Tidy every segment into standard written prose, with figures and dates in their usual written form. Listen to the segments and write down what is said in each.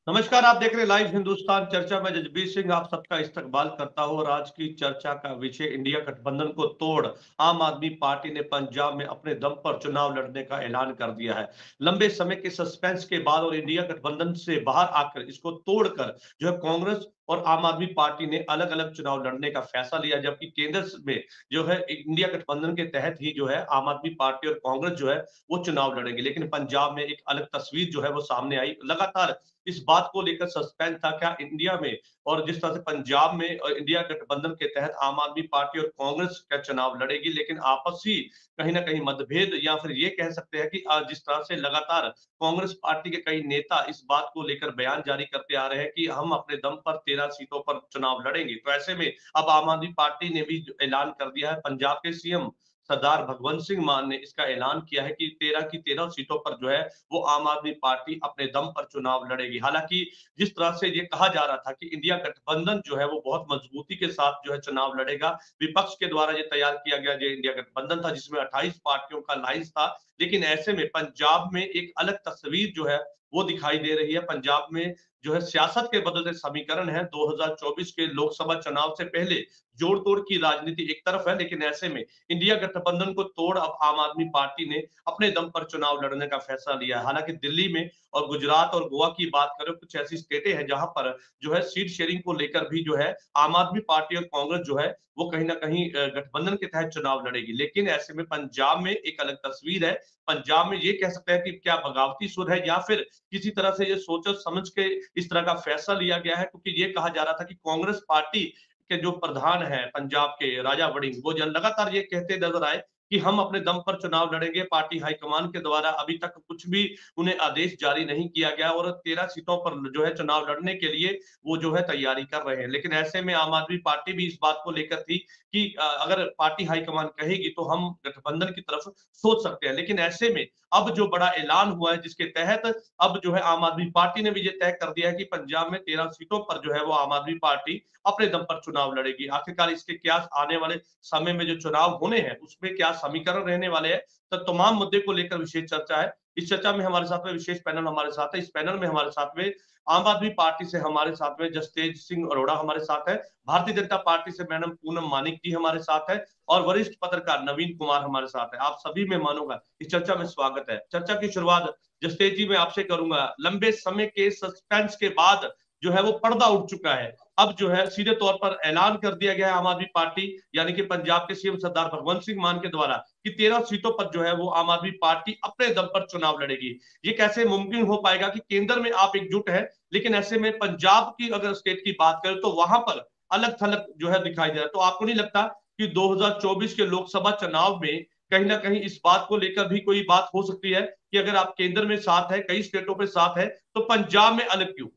नमस्कार। आप देख रहे हैं लाइव हिंदुस्तान चर्चा में जसबीर सिंह आप सबका इस्तकबाल करता हूं और आज की चर्चा का विषय इंडिया गठबंधन को तोड़ आम आदमी पार्टी ने पंजाब में अपने दम पर चुनाव लड़ने का ऐलान कर दिया है। लंबे समय के सस्पेंस के बाद और इंडिया गठबंधन से बाहर आकर इसको तोड़कर जो है कांग्रेस और आम आदमी पार्टी ने अलग अलग चुनाव लड़ने का फैसला लिया, जबकि केंद्र में जो है इंडिया गठबंधन के तहत ही जो है आम आदमी पार्टी और कांग्रेस जो है वो चुनाव लड़ेंगे। लेकिन पंजाब में एक अलग तस्वीर जो है वो सामने आई। लगातार इस बात को लेकर सस्पेंस था क्या इंडिया में, और जिस तरह से पंजाब में और इंडिया गठबंधन के तहत आम आदमी पार्टी और कांग्रेस का चुनाव लड़ेगी, लेकिन आपसी कहीं ना कहीं मतभेद या फिर ये कह सकते हैं कि जिस तरह से लगातार कांग्रेस पार्टी के कई नेता इस बात को लेकर बयान जारी करते आ रहे हैं कि हम अपने दम पर 13 सीटों पर चुनाव लड़ेंगे, तो ऐसे में अब आम आदमी पार्टी ने भी ऐलान कर दिया है। पंजाब के सीएम सरदार भगवंत सिंह मान ने इसका ऐलान किया है कि 13 की 13 सीटों पर जो है वो आम आदमी पार्टी अपने दम पर चुनाव लड़ेगी। हालांकि जिस तरह से ये कहा जा रहा था कि इंडिया गठबंधन जो है वो बहुत मजबूती के साथ जो है चुनाव लड़ेगा, विपक्ष के द्वारा ये तैयार किया गया जो इंडिया गठबंधन था जिसमें 28 पार्टियों का लाइंस था, लेकिन ऐसे में पंजाब में एक अलग तस्वीर जो है वो दिखाई दे रही है। पंजाब में जो है सियासत के बदलते समीकरण है। 2024 के लोकसभा चुनाव से पहले जोड़ तोड़ की राजनीति एक तरफ है, लेकिन ऐसे में इंडिया गठबंधन को तोड़ अब आम आदमी पार्टी ने अपने दम पर चुनाव लड़ने का फैसला लिया है। हालांकि दिल्ली में और गुजरात और गोवा की बात करें, कुछ ऐसी स्टेटें हैं जहां पर जो है सीट शेयरिंग को लेकर भी जो है आम आदमी पार्टी और कांग्रेस जो है वो कहीं ना कहीं गठबंधन के तहत चुनाव लड़ेगी। लेकिन ऐसे में पंजाब में एक अलग तस्वीर है। पंजाब में ये कह सकते हैं कि क्या बगावती सुर है या फिर किसी तरह से ये सोच समझ के इस तरह का फैसला लिया गया है, क्योंकि ये कहा जा रहा था कि कांग्रेस पार्टी के जो प्रधान है पंजाब के राजा वड़िंग, वो जन लगातार ये कहते नजर आए कि हम अपने दम पर चुनाव लड़ेंगे। पार्टी हाईकमान के द्वारा अभी तक कुछ भी उन्हें आदेश जारी नहीं किया गया और 13 सीटों पर जो है चुनाव लड़ने के लिए वो जो है तैयारी कर रहे हैं। लेकिन ऐसे में आम आदमी पार्टी भी इस बात को लेकर थी कि अगर पार्टी हाईकमान कहेगी तो हम गठबंधन की तरफ सोच सकते हैं। लेकिन ऐसे में अब जो बड़ा ऐलान हुआ है जिसके तहत अब जो है आम आदमी पार्टी ने भी ये तय कर दिया है कि पंजाब में 13 सीटों पर जो है वो आम आदमी पार्टी अपने दम पर चुनाव लड़ेगी। आखिरकार इसके क्या आने वाले समय में जो चुनाव होने हैं उसमें क्या समीकरण रहने वाले हैं, तो तमाम मुद्दे को लेकर विशेष चर्चा है। इस चर्चा में हमारे साथ में विशेष पैनल हमारे साथ है। इस पैनल में हमारे साथ में आम आदमी पार्टी से हमारे साथ में जसतेज सिंह अरोड़ा हमारे साथ है, भारतीय जनता पार्टी से मैडम पूनम मानिक जी हमारे साथ है और वरिष्ठ पत्रकार नवीन कुमार हमारे साथ है। आप सभी मेहमानों का इस चर्चा में स्वागत है। चर्चा की शुरुआत जसतेज जी मैं आपसे करूंगा। लंबे समय के सस्पेंस के बाद जो है वो पर्दा उठ चुका है। अब जो है सीधे तौर पर ऐलान कर दिया गया है आम आदमी पार्टी यानी कि पंजाब के सीएम सरदार भगवंत सिंह मान के द्वारा कि 13 सीटों पर जो है वो आम आदमी पार्टी अपने दम पर चुनाव लड़ेगी। ये कैसे मुमकिन हो पाएगा कि केंद्र में आप एकजुट है, लेकिन ऐसे में पंजाब की अगर स्टेट की बात करें तो वहां पर अलग थलग जो है दिखाई दे रहा है। तो आपको नहीं लगता कि 2024 के लोकसभा चुनाव में कहीं ना कहीं इस बात को लेकर भी कोई बात हो सकती है कि अगर आप केंद्र में साथ है, कई स्टेटों पे साथ है, तो पंजाब में अलग क्यों?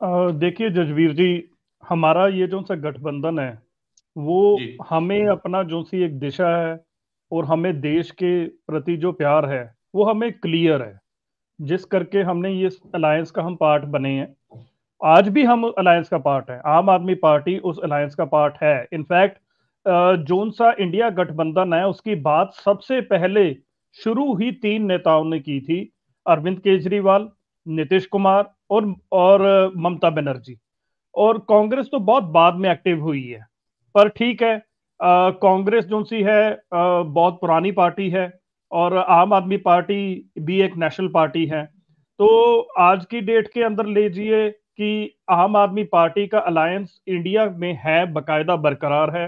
देखिए जजवीर जी, हमारा ये जो सा गठबंधन है वो जी। हमें अपना जो सी एक दिशा है और हमें देश के प्रति जो प्यार है वो हमें क्लियर है, जिस करके हमने ये अलायंस का हम पार्ट बने हैं। आज भी हम अलायंस का पार्ट है, आम आदमी पार्टी उस अलायंस का पार्ट है। इनफैक्ट जोन सा इंडिया गठबंधन है उसकी बात सबसे पहले शुरू ही तीन नेताओं ने की थी, अरविंद केजरीवाल, नीतीश कुमार और ममता बनर्जी। और कांग्रेस तो बहुत बाद में एक्टिव हुई है, पर ठीक है। कांग्रेस जो सी है बहुत पुरानी पार्टी है और आम आदमी पार्टी भी एक नेशनल पार्टी है। तो आज की डेट के अंदर लीजिए कि आम आदमी पार्टी का अलायंस इंडिया में है, बकायदा बरकरार है।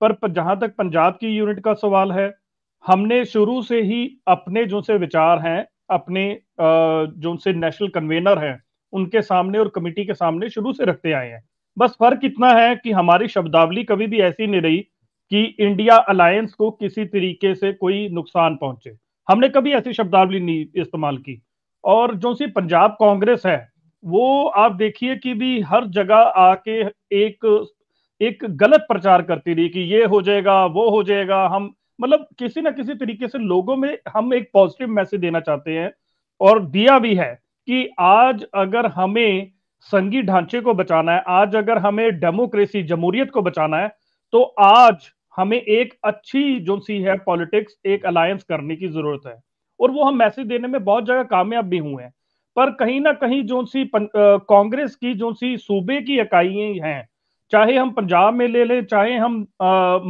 पर जहां तक पंजाब की यूनिट का सवाल है, हमने शुरू से ही अपने जो से विचार हैं, अपने जो से नेशनल कन्वेनर हैं उनके सामने और कमेटी के सामने शुरू से रखते आए हैं। बस फर्क इतना है कि हमारी शब्दावली कभी भी ऐसी नहीं रही कि इंडिया अलायंस को किसी तरीके से कोई नुकसान पहुंचे। हमने कभी ऐसी शब्दावली नहीं इस्तेमाल की। और जो सी पंजाब कांग्रेस है वो आप देखिए कि भी हर जगह आके एक एक गलत प्रचार करती रही कि ये हो जाएगा वो हो जाएगा। हम मतलब किसी ना किसी तरीके से लोगों में हम एक पॉजिटिव मैसेज देना चाहते हैं और दिया भी है कि आज अगर हमें संघीय ढांचे को बचाना है, आज अगर हमें डेमोक्रेसी जमहूरियत को बचाना है, तो आज हमें एक अच्छी जो सी है पॉलिटिक्स, एक अलायंस करने की जरूरत है। और वो हम मैसेज देने में बहुत जगह कामयाब भी हुए हैं। पर कहीं ना कहीं जो सी कांग्रेस की जो सी सूबे की इकाइयां हैं, चाहे हम पंजाब में ले लें, चाहे हम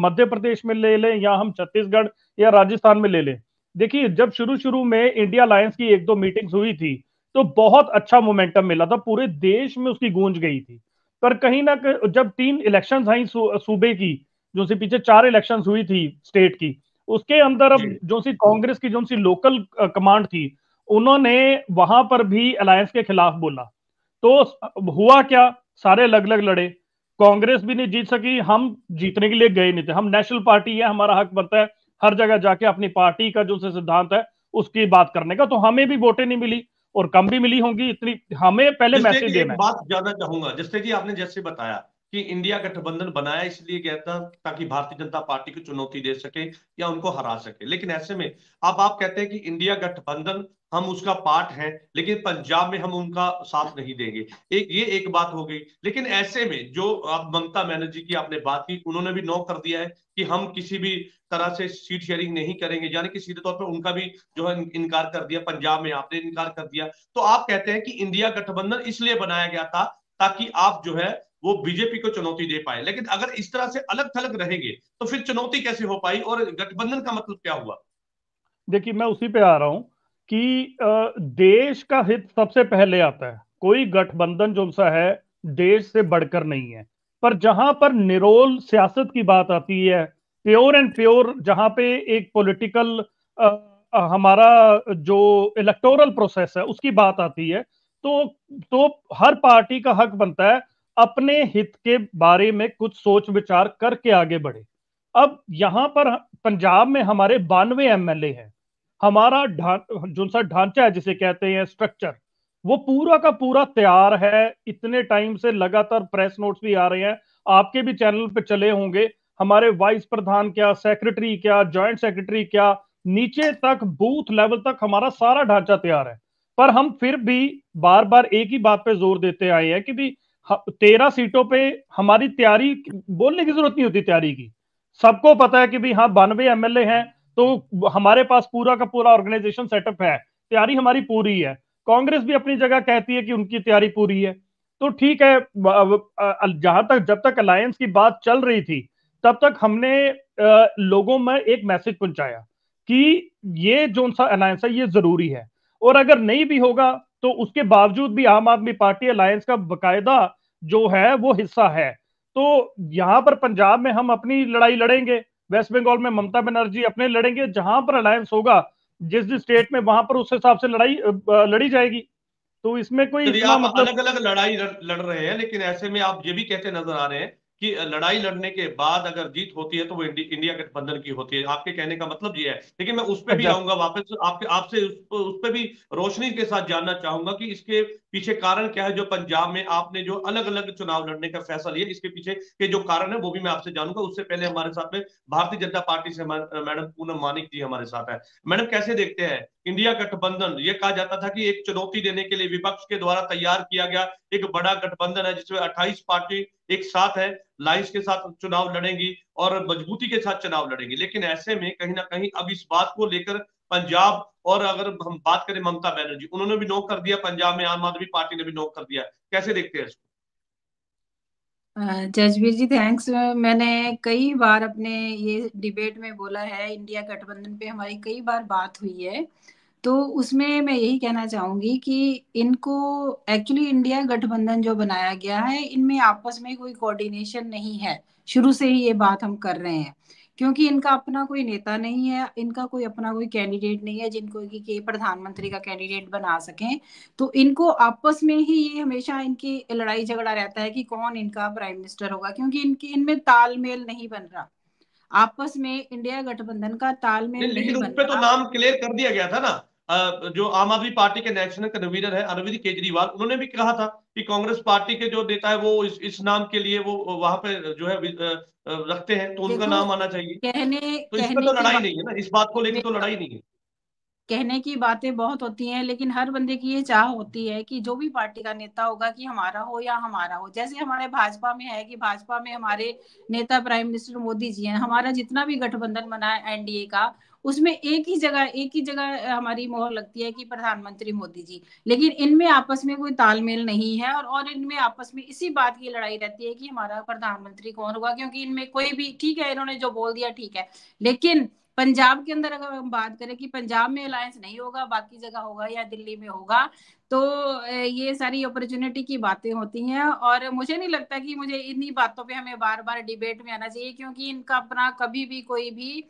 मध्य प्रदेश में ले लें, या हम छत्तीसगढ़ या राजस्थान में ले लें। देखिए, जब शुरू शुरू में इंडिया अलायंस की एक दो मीटिंग्स हुई थी तो बहुत अच्छा मोमेंटम मिला था, पूरे देश में उसकी गूंज गई थी। पर कहीं ना जब तीन इलेक्शंस आई सूबे की, जो सी पीछे चार इलेक्शंस हुई थी स्टेट की, उसके अंदर जी। अब जो सी कांग्रेस की जो सी लोकल कमांड थी, उन्होंने वहां पर भी अलायंस के खिलाफ बोला। तो हुआ क्या, सारे अलग अलग लड़े, कांग्रेस भी नहीं जीत सकी, हम जीतने के लिए गए नहीं थे। हम नेशनल पार्टी है, हमारा हक बनता है हर जगह जाके अपनी पार्टी का जो सिद्धांत है उसकी बात करने का। तो हमें भी वोटें नहीं मिली, और कम भी मिली होंगी इतनी, हमें पहले जिससे मैसेज कि देना एक है। बात जानना चाहूंगा, जिससे कि आपने जैसे बताया कि इंडिया गठबंधन बनाया इसलिए गया था ताकि भारतीय जनता पार्टी को चुनौती दे सके या उनको हरा सके, लेकिन ऐसे में अब आप कहते हैं कि इंडिया गठबंधन हम उसका पार्ट हैं, लेकिन पंजाब में हम उनका साथ नहीं देंगे। ये एक बात हो गई। लेकिन ऐसे में जो आप ममता बनर्जी की आपने बात की, उन्होंने भी नो कर दिया है कि हम किसी भी तरह से सीट शेयरिंग नहीं करेंगे, यानी कि सीधे तौर पर उनका भी जो है इनकार कर दिया। पंजाब में आपने इनकार कर दिया। तो आप कहते हैं कि इंडिया गठबंधन इसलिए बनाया गया था ताकि आप जो है वो बीजेपी को चुनौती दे पाए, लेकिन अगर इस तरह से अलग थलग रहेंगे तो फिर चुनौती कैसे हो पाई और गठबंधन का मतलब क्या हुआ? देखिए, मैं उसी पे आ रहा हूं कि देश का हित सबसे पहले आता है। कोई गठबंधन जो सा है देश से बढ़कर नहीं है। पर जहां पर निरोल सियासत की बात आती है, प्योर एंड प्योर जहां पे एक पॉलिटिकल हमारा जो इलेक्टोरल प्रोसेस है उसकी बात आती है, तो हर पार्टी का हक बनता है अपने हित के बारे में कुछ सोच विचार करके आगे बढ़े। अब यहां पर पंजाब में हमारे 92 एमएलए हैं। हमारा जो सा ढांचा है जिसे कहते हैं स्ट्रक्चर, वो पूरा का पूरा तैयार है। इतने टाइम से लगातार प्रेस नोट्स भी आ रहे हैं, आपके भी चैनल पे चले होंगे। हमारे वाइस प्रधान क्या, सेक्रेटरी क्या, जॉइंट सेक्रेटरी क्या, नीचे तक बूथ लेवल तक हमारा सारा ढांचा तैयार है। पर हम फिर भी बार बार एक ही बात पे जोर देते आए हैं कि भी 13 सीटों पे हमारी तैयारी, बोलने की जरूरत नहीं होती तैयारी की। सबको पता है कि भी हाँ 92 एमएलए हैं, तो हमारे पास पूरा का पूरा ऑर्गेनाइजेशन सेटअप है, तैयारी हमारी पूरी है। कांग्रेस भी अपनी जगह कहती है कि उनकी तैयारी पूरी है। तो ठीक है, जहां तक जब तक अलायंस की बात चल रही थी तब तक हमने लोगों में एक मैसेज पहुंचाया कि ये जो सा अलायंस है ये जरूरी है, और अगर नहीं भी होगा तो उसके बावजूद भी आम आदमी पार्टी अलायंस का बकायदा जो है वो हिस्सा है। तो यहां पर पंजाब में हम अपनी लड़ाई लड़ेंगे, वेस्ट बंगाल में ममता बनर्जी अपने लड़ेंगे, जहां पर अलायंस होगा जिस जिस स्टेट में वहां पर उस हिसाब से लड़ाई लड़ी जाएगी। तो इसमें कोई चलिए, इतना आप मतलब। अलग अलग लड़ाई लड़ रहे हैं, लेकिन ऐसे में आप ये भी कहते नजर आ रहे हैं कि लड़ाई लड़ने के बाद अगर जीत होती है तो वो इंडिया गठबंधन की होती है। आपके कहने का मतलब ये है। लेकिन मैं उस पर भी एग्जैक्ट आऊंगा वापस, आपके आपसे उस पर भी रोशनी के साथ जानना चाहूंगा कि इसके पीछे कारण क्या है, जो पंजाब में आपने जो अलग अलग चुनाव लड़ने का फैसला लिया, इसके पीछे के जो कारण है वो भी मैं आपसे जानूंगा। उससे पहले हमारे साथ में भारतीय जनता पार्टी से मैडम पूनम मानिक जी हमारे साथ है। मैडम, कैसे देखते हैं इंडिया गठबंधन? ये कहा जाता था कि एक चुनौती देने के लिए विपक्ष के द्वारा तैयार किया गया एक बड़ा गठबंधन है, जिसमें 28 पार्टी एक साथ है, लाइंस के साथ चुनाव लड़ेंगी और मजबूती के साथ चुनाव लड़ेंगी। लेकिन ऐसे में कहीं ना कहीं अब इस बात को लेकर पंजाब, और अगर हम बात करें ममता बनर्जी, उन्होंने भी नो कर दिया, पंजाब में आम आदमी पार्टी ने भी नो कर दिया। कैसे देखते हैं इसको? जजवीर जी, थैंक्स। मैंने कई बार अपने ये डिबेट में बोला है, इंडिया गठबंधन पे हमारी कई बार बात हुई है। तो उसमें मैं यही कहना चाहूंगी कि इनको एक्चुअली इंडिया गठबंधन जो बनाया गया है इनमें आपस में कोई कोऑर्डिनेशन नहीं है। शुरू से ही ये बात हम कर रहे हैं, क्योंकि इनका अपना कोई नेता नहीं है, इनका कोई अपना कोई कैंडिडेट नहीं है जिनको कि प्रधानमंत्री का कैंडिडेट बना सकें। तो इनको आपस में ही ये हमेशा इनकी लड़ाई झगड़ा रहता है कि कौन इनका प्राइम मिनिस्टर होगा, क्योंकि इनकी इनमें तालमेल नहीं बन रहा। आपस में इंडिया गठबंधन का नहीं, तालमेल लेकिन नहीं उस बन पे तो रहा। नाम क्लियर कर दिया गया था ना। जो आम आदमी पार्टी के नेशनल कन्वीनर है अरविंद केजरीवाल, उन्होंने भी कहा था कि कांग्रेस पार्टी के जो नेता है वो इस नाम के लिए वो वहां पे जो है रखते हैं, तो उनका देखो, नाम आना चाहिए। कहने तो इस पे कहने तो की लड़ाई बात नहीं है ना, इस बात को लेकर तो लड़ाई नहीं है। कहने की बातें बहुत होती हैं, लेकिन हर बंदे की ये चाह होती है कि जो भी पार्टी का नेता होगा कि हमारा हो या हमारा हो। जैसे हमारे भाजपा में है कि भाजपा में हमारे नेता प्राइम मिनिस्टर मोदी जी हैं, हमारा जितना भी गठबंधन बना है एनडीए का, उसमें एक ही जगह हमारी मोहर लगती है कि प्रधानमंत्री मोदी जी, लेकिन इनमें आपस में कोई तालमेल नहीं है, और इनमें आपस में इसी बात की लड़ाई रहती है कि हमारा प्रधानमंत्री कौन होगा, क्योंकि इनमें कोई भी, ठीक है इन्होंने जो बोल दिया ठीक है, लेकिन पंजाब के अंदर अगर हम बात करें कि पंजाब में अलायंस नहीं होगा, बाकी जगह होगा या दिल्ली में होगा, तो ये सारी अपॉर्चुनिटी की बातें होती हैं। और मुझे नहीं लगता कि मुझे इन्हीं बातों पे हमें बार बार डिबेट में आना चाहिए, क्योंकि इनका अपना कभी भी कोई भी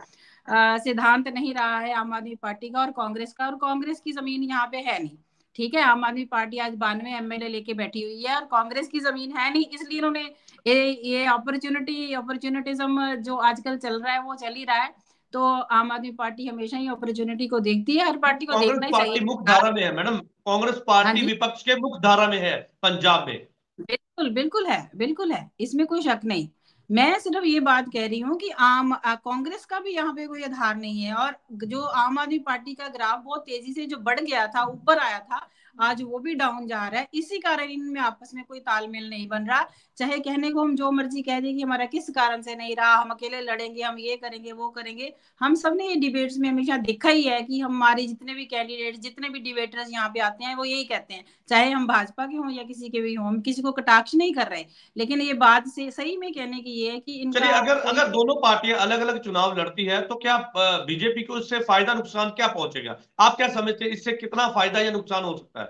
सिद्धांत नहीं रहा है आम आदमी पार्टी का और कांग्रेस का, और कांग्रेस की जमीन यहाँ पे है नहीं, ठीक है। आम आदमी पार्टी आज 92 एमएलए लेके बैठी हुई है, और कांग्रेस की जमीन है नहीं, इसलिए इन्होंने ये अपॉर्चुनिटिज्म जो आजकल चल रहा है वो चल ही रहा है। तो आम आदमी पार्टी हमेशा ही अपॉर्चुनिटी को देखती है, हर पार्टी को कांग्रेस देखना ही चाहिए। पार्टी मुख्य धारा में है मैडम, कांग्रेस हाँ पार्टी जी, विपक्ष के मुख्य धारा में है पंजाब में। बिल्कुल बिल्कुल है, बिल्कुल है, इसमें कोई शक नहीं। मैं सिर्फ ये बात कह रही हूँ कि कांग्रेस का भी यहाँ पे कोई आधार नहीं है, और जो आम आदमी पार्टी का ग्राफ बहुत तेजी से जो बढ़ गया था, ऊपर आया था, आज वो भी डाउन जा रहा है, इसी कारण इनमें आपस में कोई तालमेल नहीं बन रहा। चाहे कहने को हम जो मर्जी कह दें कि हमारा किस कारण से नहीं रहा, हम अकेले लड़ेंगे, हम ये करेंगे वो करेंगे, हम सब ने ये डिबेट्स में हमेशा देखा ही है कि हमारे जितने भी कैंडिडेट, जितने भी डिबेटर्स यहाँ पे आते हैं, वो यही कहते हैं, चाहे हम भाजपा के हों या किसी के भी हों, हम किसी को कटाक्ष नहीं कर रहे, लेकिन ये बात से सही में कहने की ये है कि चलिए, इनका अगर कोई, अगर दोनों पार्टियां अलग अलग चुनाव लड़ती है तो क्या बीजेपी को इससे फायदा नुकसान क्या पहुंचेगा? आप क्या समझते हैं, इससे कितना फायदा या नुकसान हो सकता है?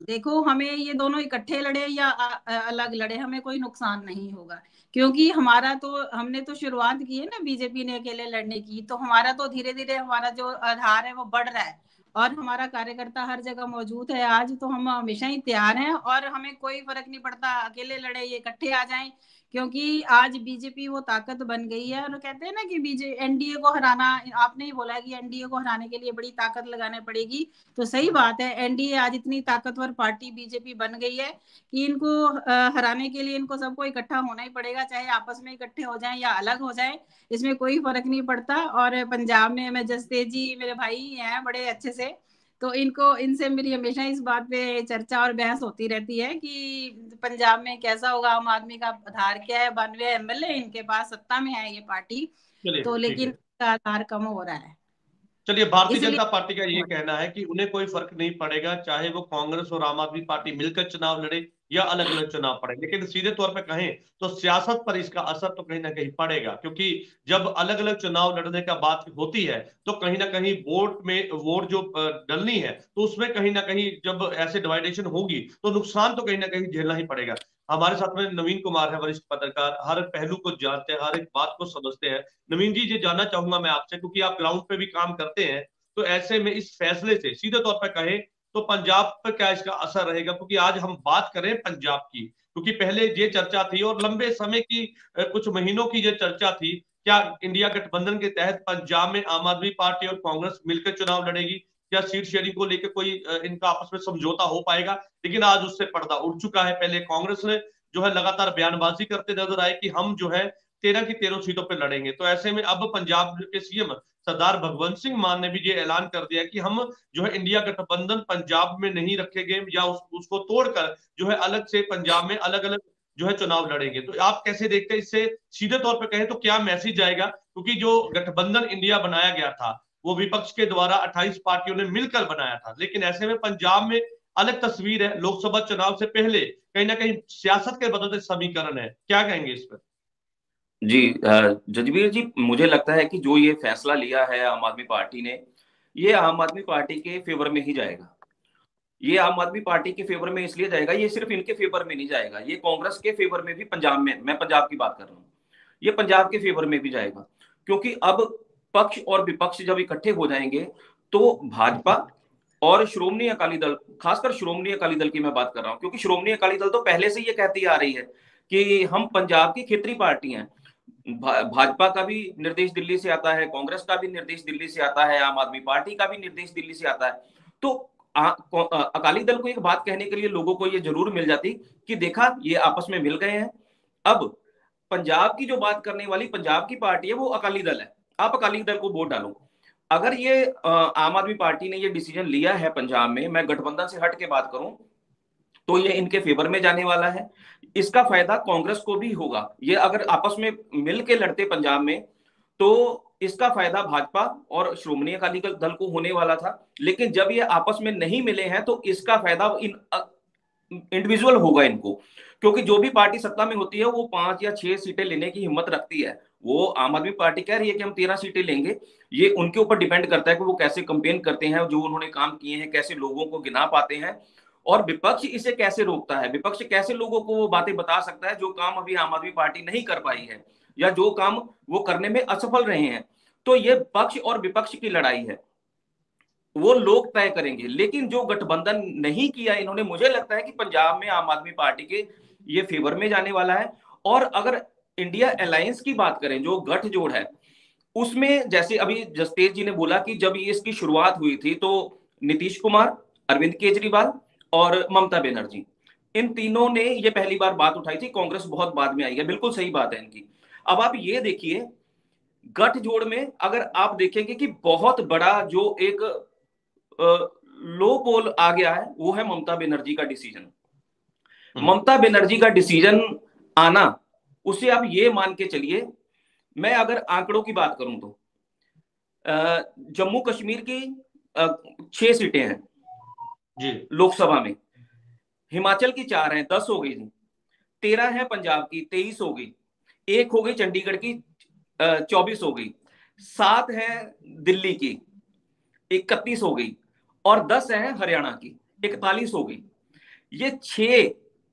देखो हमें ये दोनों इकट्ठे लड़े या अलग लड़े, हमें कोई नुकसान नहीं होगा, क्योंकि हमारा तो, हमने तो शुरुआत की है ना बीजेपी ने अकेले लड़ने की, तो हमारा तो धीरे धीरे हमारा जो आधार है वो बढ़ रहा है, और हमारा कार्यकर्ता हर जगह मौजूद है आज, तो हम हमेशा ही तैयार हैं, और हमें कोई फर्क नहीं पड़ता अकेले लड़े ये इकट्ठे आ जाएं, क्योंकि आज बीजेपी वो ताकत बन गई है। और कहते हैं ना कि बीजे एनडीए को हराना, आपने ही बोला कि एनडीए को हराने के लिए बड़ी ताकत लगानी पड़ेगी, तो सही बात है, एनडीए आज इतनी ताकतवर पार्टी बीजेपी बन गई है कि इनको हराने के लिए इनको सबको इकट्ठा होना ही पड़ेगा, चाहे आपस में इकट्ठे हो जाएं या अलग हो जाएं, इसमें कोई फर्क नहीं पड़ता। और पंजाब में मैं जसतेज जी मेरे भाई हैं बड़े अच्छे से, तो इनको, इनसे मेरी हमेशा इस बात पे चर्चा और बहस होती रहती है कि पंजाब में कैसा होगा, आम आदमी का आधार क्या है, 92 एमएलए इनके पास, सत्ता में है ये पार्टी, चलिए तो ठीक लेकिन है। इसका आधार कम हो रहा है, चलिए, भारतीय इसलिए। जनता पार्टी का ये कहना है कि उन्हें कोई फर्क नहीं पड़ेगा चाहे वो कांग्रेस और आम आदमी पार्टी मिलकर चुनाव लड़े या अलग अलग चुनाव पड़े, लेकिन सीधे तौर पे कहें तो सियासत पर इसका असर तो कहीं ना कहीं पड़ेगा, क्योंकि जब अलग अलग चुनाव लड़ने का बात होती है तो कहीं ना कहीं वोट में, वोट जो डलनी है तो उसमें कहीं ना कहीं जब ऐसे डिवाइडेशन होगी तो नुकसान तो कहीं ना कहीं झेलना ही पड़ेगा। हमारे साथ में नवीन कुमार है, वरिष्ठ पत्रकार, हर पहलू को जानते हैं, हर एक बात को समझते हैं। नवीन जी, ये जानना चाहूंगा मैं आपसे, क्योंकि आप ग्राउंड पे भी काम करते हैं, तो ऐसे में इस फैसले से सीधे तौर पर कहें तो पंजाब पर क्या इसका असर रहेगा? क्योंकि आज हम बात करें पंजाब की, क्योंकि पहले ये चर्चा थी और लंबे समय की, कुछ महीनों की ये चर्चा थी, क्या इंडिया गठबंधन के तहत पंजाब में आम आदमी पार्टी और कांग्रेस मिलकर चुनाव लड़ेगी, क्या सीट शेयरिंग को लेकर कोई इनका आपस में समझौता हो पाएगा? लेकिन आज उससे पर्दा उठ चुका है। पहले कांग्रेस ने जो है लगातार बयानबाजी करते नजर आए कि हम जो है 13 की 13 सीटों पर लड़ेंगे, तो ऐसे में अब पंजाब के सीएम सरदार भगवंत सिंह मान ने भी ये ऐलान कर दिया कि हम जो है इंडिया गठबंधन पंजाब में नहीं रखेंगे, या उसको तोड़कर जो है अलग से पंजाब में अलग अलग जो है चुनाव लड़ेंगे। तो आप कैसे देखते हैं इससे सीधे तौर पर कहें तो क्या मैसेज आएगा? क्योंकि जो गठबंधन इंडिया बनाया गया था वो विपक्ष के द्वारा 28 पार्टियों ने मिलकर बनाया था, लेकिन ऐसे में पंजाब में अलग तस्वीर है, लोकसभा चुनाव से पहले कहीं ना कहीं सियासत के बदलते समीकरण है, क्या कहेंगे इस पर? जी जजबीर जी, मुझे लगता है कि जो ये फैसला लिया है आम आदमी पार्टी ने, ये आम आदमी पार्टी के फेवर में ही जाएगा। ये आम आदमी पार्टी के फेवर में इसलिए जाएगा, ये सिर्फ इनके फेवर में नहीं जाएगा, ये कांग्रेस के फेवर में भी, पंजाब में, मैं पंजाब की बात कर रहा हूँ, ये पंजाब के फेवर में भी जाएगा। क्योंकि अब पक्ष और विपक्ष जब इकट्ठे हो जाएंगे तो भाजपा और श्रोमणी अकाली दल, खासकर श्रोमणी अकाली दल की मैं बात कर रहा हूँ, क्योंकि श्रोमणी अकाली दल तो पहले से ये कहती आ रही है कि हम पंजाब की क्षेत्रीय पार्टी हैं। भाजपा का भी निर्देश दिल्ली से आता है, कांग्रेस का भी निर्देश दिल्ली से आता है, आम आदमी पार्टी का भी निर्देश दिल्ली से आता है। तो अकाली दल को एक बात कहने के लिए लोगों को ये जरूर मिल जाती कि देखा, ये आपस में मिल गए हैं। अब पंजाब की जो बात करने वाली पंजाब की पार्टी है वो अकाली दल है, आप अकाली दल को वोट डालो। अगर ये आम आदमी पार्टी ने ये डिसीजन लिया है पंजाब में, मैं गठबंधन से हट के बात करूं, तो ये इनके फेवर में जाने वाला है। इसका फायदा कांग्रेस को भी होगा। ये अगर आपस में मिल के लड़ते पंजाब में, तो इसका फायदा भाजपा और श्रोमणी अकाली दल को होने वाला था, लेकिन जब ये आपस में नहीं मिले हैं तो इसका फायदा इन इंडिविजुअल होगा इनको, क्योंकि जो भी पार्टी सत्ता में होती है वो 5 या 6 सीटें लेने की हिम्मत रखती है। वो आम आदमी पार्टी कह रही है कि हम 13 सीटें लेंगे, ये उनके ऊपर डिपेंड करता है कि वो कैसे कंपेन करते हैं, जो उन्होंने काम किए हैं कैसे लोगों को गिना पाते हैं, और विपक्ष इसे कैसे रोकता है, विपक्ष कैसे लोगों को वो बातें बता सकता है जो काम अभी आम आदमी पार्टी नहीं कर पाई है या जो काम वो करने में असफल रहे हैं। तो ये पक्ष और विपक्ष की लड़ाई है, वो लोग तय करेंगे। लेकिन जो गठबंधन नहीं किया इन्होंने, मुझे लगता है कि पंजाब में आम आदमी पार्टी के ये फेवर में जाने वाला है। और अगर इंडिया अलायंस की बात करें, जो गठजोड़ है, उसमें जैसे अभी जसतेज जी ने बोला कि जब ये इसकी शुरुआत हुई थी तो नीतीश कुमार, अरविंद केजरीवाल और ममता बनर्जी, इन तीनों ने ये पहली बार बात उठाई थी, कांग्रेस बहुत बाद में आई है, बिल्कुल सही बात है इनकी। अब आप ये देखिए, गठजोड़ में अगर आप देखेंगे कि बहुत बड़ा जो एक लो पोल आ गया है वो है ममता बनर्जी का डिसीजन। ममता बनर्जी का डिसीजन आना, उसे आप ये मान के चलिए, मैं अगर आंकड़ों की बात करूं तो जम्मू कश्मीर की 6 सीटें हैं जी लोकसभा में, हिमाचल की 4 हैं, 10 हो गई, 13 है पंजाब की, 23 हो गई, 1 हो गई चंडीगढ़ की, 24 हो गई, 7 है दिल्ली की, 31 हो गई, और 10 है हरियाणा की, 41 हो गई। ये 6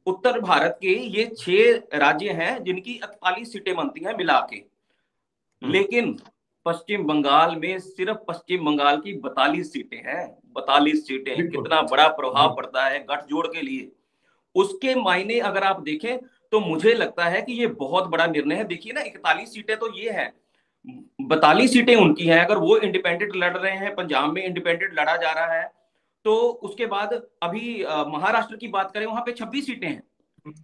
उत्तर भारत के ये 6 राज्य हैं जिनकी 41 सीटें बनती हैं मिला के। लेकिन पश्चिम बंगाल में सिर्फ पश्चिम बंगाल की 42 सीटें हैं, 42 सीटें। कितना बड़ा प्रभाव पड़ता है गठजोड़ के लिए, उसके मायने अगर आप देखें तो मुझे लगता है कि ये बहुत बड़ा निर्णय है। देखिए ना, 41 सीटें तो ये है, 42 सीटें उनकी हैं। अगर वो इंडिपेंडेंट लड़ रहे हैं, पंजाब में इंडिपेंडेंट लड़ा जा रहा है, तो उसके बाद अभी महाराष्ट्र की बात करें, वहां पे 26 सीटें हैं,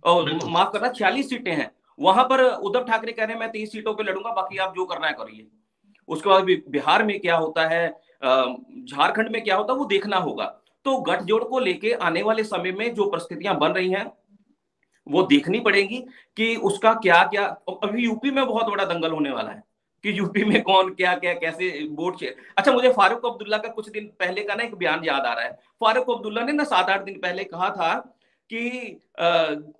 और माफ करना 46 सीटें हैं। वहां पर उद्धव ठाकरे कह रहे हैं मैं 30 सीटों पे लड़ूंगा, बाकी आप जो करना है करिए। उसके बाद बिहार में क्या होता है, झारखंड में क्या होता है, वो देखना होगा। तो गठजोड़ को लेके आने वाले समय में जो परिस्थितियां बन रही हैं वो देखनी पड़ेगी कि उसका क्या क्या। अभी यूपी में बहुत बड़ा दंगल होने वाला है कि यूपी में कौन क्या क्या कैसे वोट शेयर। अच्छा, मुझे फारूक अब्दुल्ला का कुछ दिन पहले का ना एक बयान याद आ रहा है। फारूक अब्दुल्ला ने ना 7-8 दिन पहले कहा था कि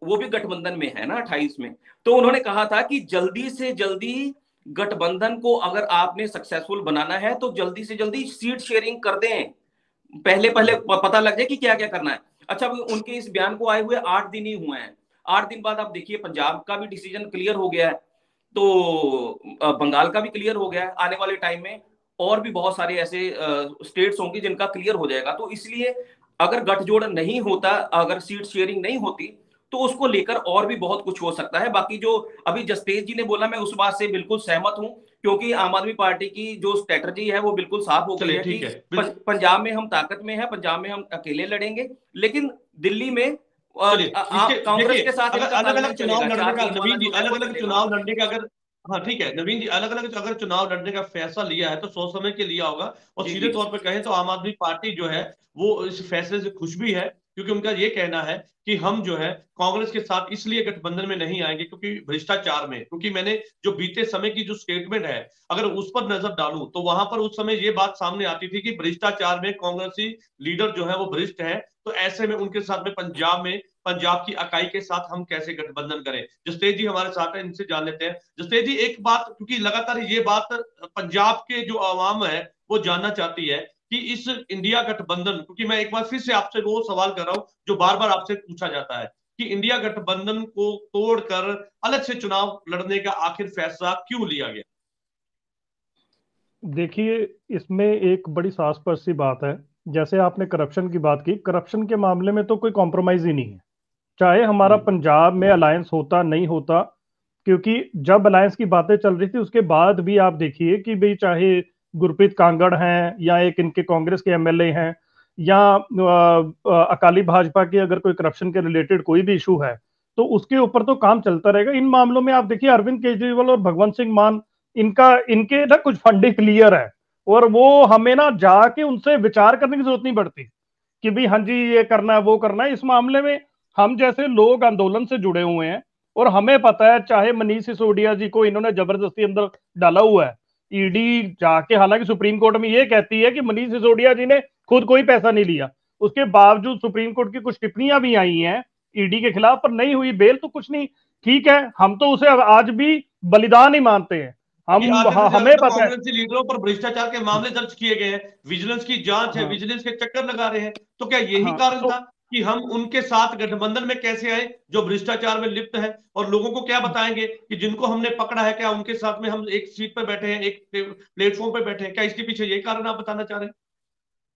वो भी गठबंधन में है ना 28 में, तो उन्होंने कहा था कि जल्दी से जल्दी गठबंधन को अगर आपने सक्सेसफुल बनाना है तो जल्दी से जल्दी सीट शेयरिंग कर दें, पहले पता लग जाए कि क्या क्या करना है। अच्छा, उनके इस बयान को आए हुए 8 दिन ही हुए हैं। 8 दिन बाद आप देखिए पंजाब का भी डिसीजन क्लियर हो गया है, तो बंगाल का भी क्लियर हो गया है। आने वाले टाइम में और भी बहुत सारे ऐसे स्टेट्स होंगे जिनका क्लियर हो जाएगा। तो इसलिए अगर गठजोड़ नहीं होता, अगर सीट शेयरिंग नहीं होती, तो उसको लेकर और भी बहुत कुछ हो सकता है। बाकी जो अभी जसतेज जी ने बोला, मैं उस बात से बिल्कुल सहमत हूं, क्योंकि आम आदमी पार्टी की जो स्ट्रेटजी है वो बिल्कुल साफ हो गई है कि पंजाब में हम ताकत में है, पंजाब में हम अकेले लड़ेंगे, लेकिन दिल्ली में कांग्रेस के साथ अलग अलग चुनाव लड़ने का, नवीन जी अलग अलग चुनाव लड़ने का, अगर हाँ ठीक है नवीन जी, अलग अलग अगर चुनाव लड़ने का फैसला लिया है तो सोच समझ के लिया होगा। और सीधे तौर पर कहें तो आम आदमी पार्टी जो है वो इस फैसले से खुश भी है, क्योंकि उनका ये कहना है कि हम जो है कांग्रेस के साथ इसलिए गठबंधन में नहीं आएंगे क्योंकि भ्रष्टाचार में, क्योंकि मैंने जो बीते समय की जो स्टेटमेंट है अगर उस पर नजर डालूं तो वहां पर उस समय ये बात सामने आती थी कि भ्रष्टाचार में कांग्रेसी लीडर जो है वो भ्रष्ट है। तो ऐसे में उनके साथ में पंजाब की इकाई के साथ हम कैसे गठबंधन करें। जसतेज जी हमारे साथ हैं, इनसे जान लेते हैं। जसतेज जी, एक बात, क्योंकि लगातार ये बात पंजाब के जो आवाम है वो जानना चाहती है कि इस इंडिया गठबंधन, क्योंकि मैं एक बार फिर से आपसे वो सवाल कर रहा हूं जो बार बार आपसे पूछा जाता है कि इंडिया गठबंधन को तोड़कर अलग से चुनाव लड़ने का आखिर फैसला क्यों लिया गया। देखिए, इसमें एक बड़ी सासपर्स सी बात है। जैसे आपने करप्शन की बात की, करप्शन के मामले में तो कोई कॉम्प्रोमाइज ही नहीं है, चाहे हमारा पंजाब में अलायंस होता नहीं होता। क्योंकि जब अलायंस की बातें चल रही थी उसके बाद भी आप देखिए कि भाई चाहे गुरप्रीत कांगड़ हैं या एक इनके कांग्रेस के एमएलए हैं या अकाली भाजपा की अगर कोई करप्शन के रिलेटेड कोई भी इशू है तो उसके ऊपर तो काम चलता रहेगा। इन मामलों में आप देखिए अरविंद केजरीवाल और भगवंत सिंह मान, इनके ना कुछ फंडे क्लियर है, और वो हमें ना जाके उनसे विचार करने की जरूरत नहीं पड़ती कि भाई हाँ जी ये करना है वो करना है। इस मामले में हम जैसे लोग आंदोलन से जुड़े हुए हैं और हमें पता है, चाहे मनीष सिसोदिया जी को इन्होंने जबरदस्ती अंदर डाला हुआ है, ईडी जाके, हालांकि सुप्रीम कोर्ट में ये कहती है कि मनीष सिसोदिया जी ने खुद कोई पैसा नहीं लिया, उसके बावजूद सुप्रीम कोर्ट की कुछ टिप्पणियां भी आई हैं ईडी के खिलाफ, पर नहीं हुई बेल तो कुछ नहीं। ठीक है, हम तो उसे आज भी बलिदान ही मानते हैं। कि आगे से हमें ज्यादा पता है। कांग्रेसी लीडरों पर भ्रष्टाचार के मामले दर्ज किए गए हैं, विजिलेंस की जांच है, हाँ, विजिलेंस के चक्कर लगा रहे हैं, तो क्या यही हाँ, कारण तो था कि हम उनके साथ गठबंधन में कैसे आए जो भ्रष्टाचार में लिप्त है? और लोगों को क्या बताएंगे कि जिनको हमने पकड़ा है, क्या उनके साथ में हम एक सीट पर बैठे हैं, एक प्लेटफॉर्म पर बैठे हैं? क्या इसके पीछे यही कारण आप बताना चाह रहे हैं?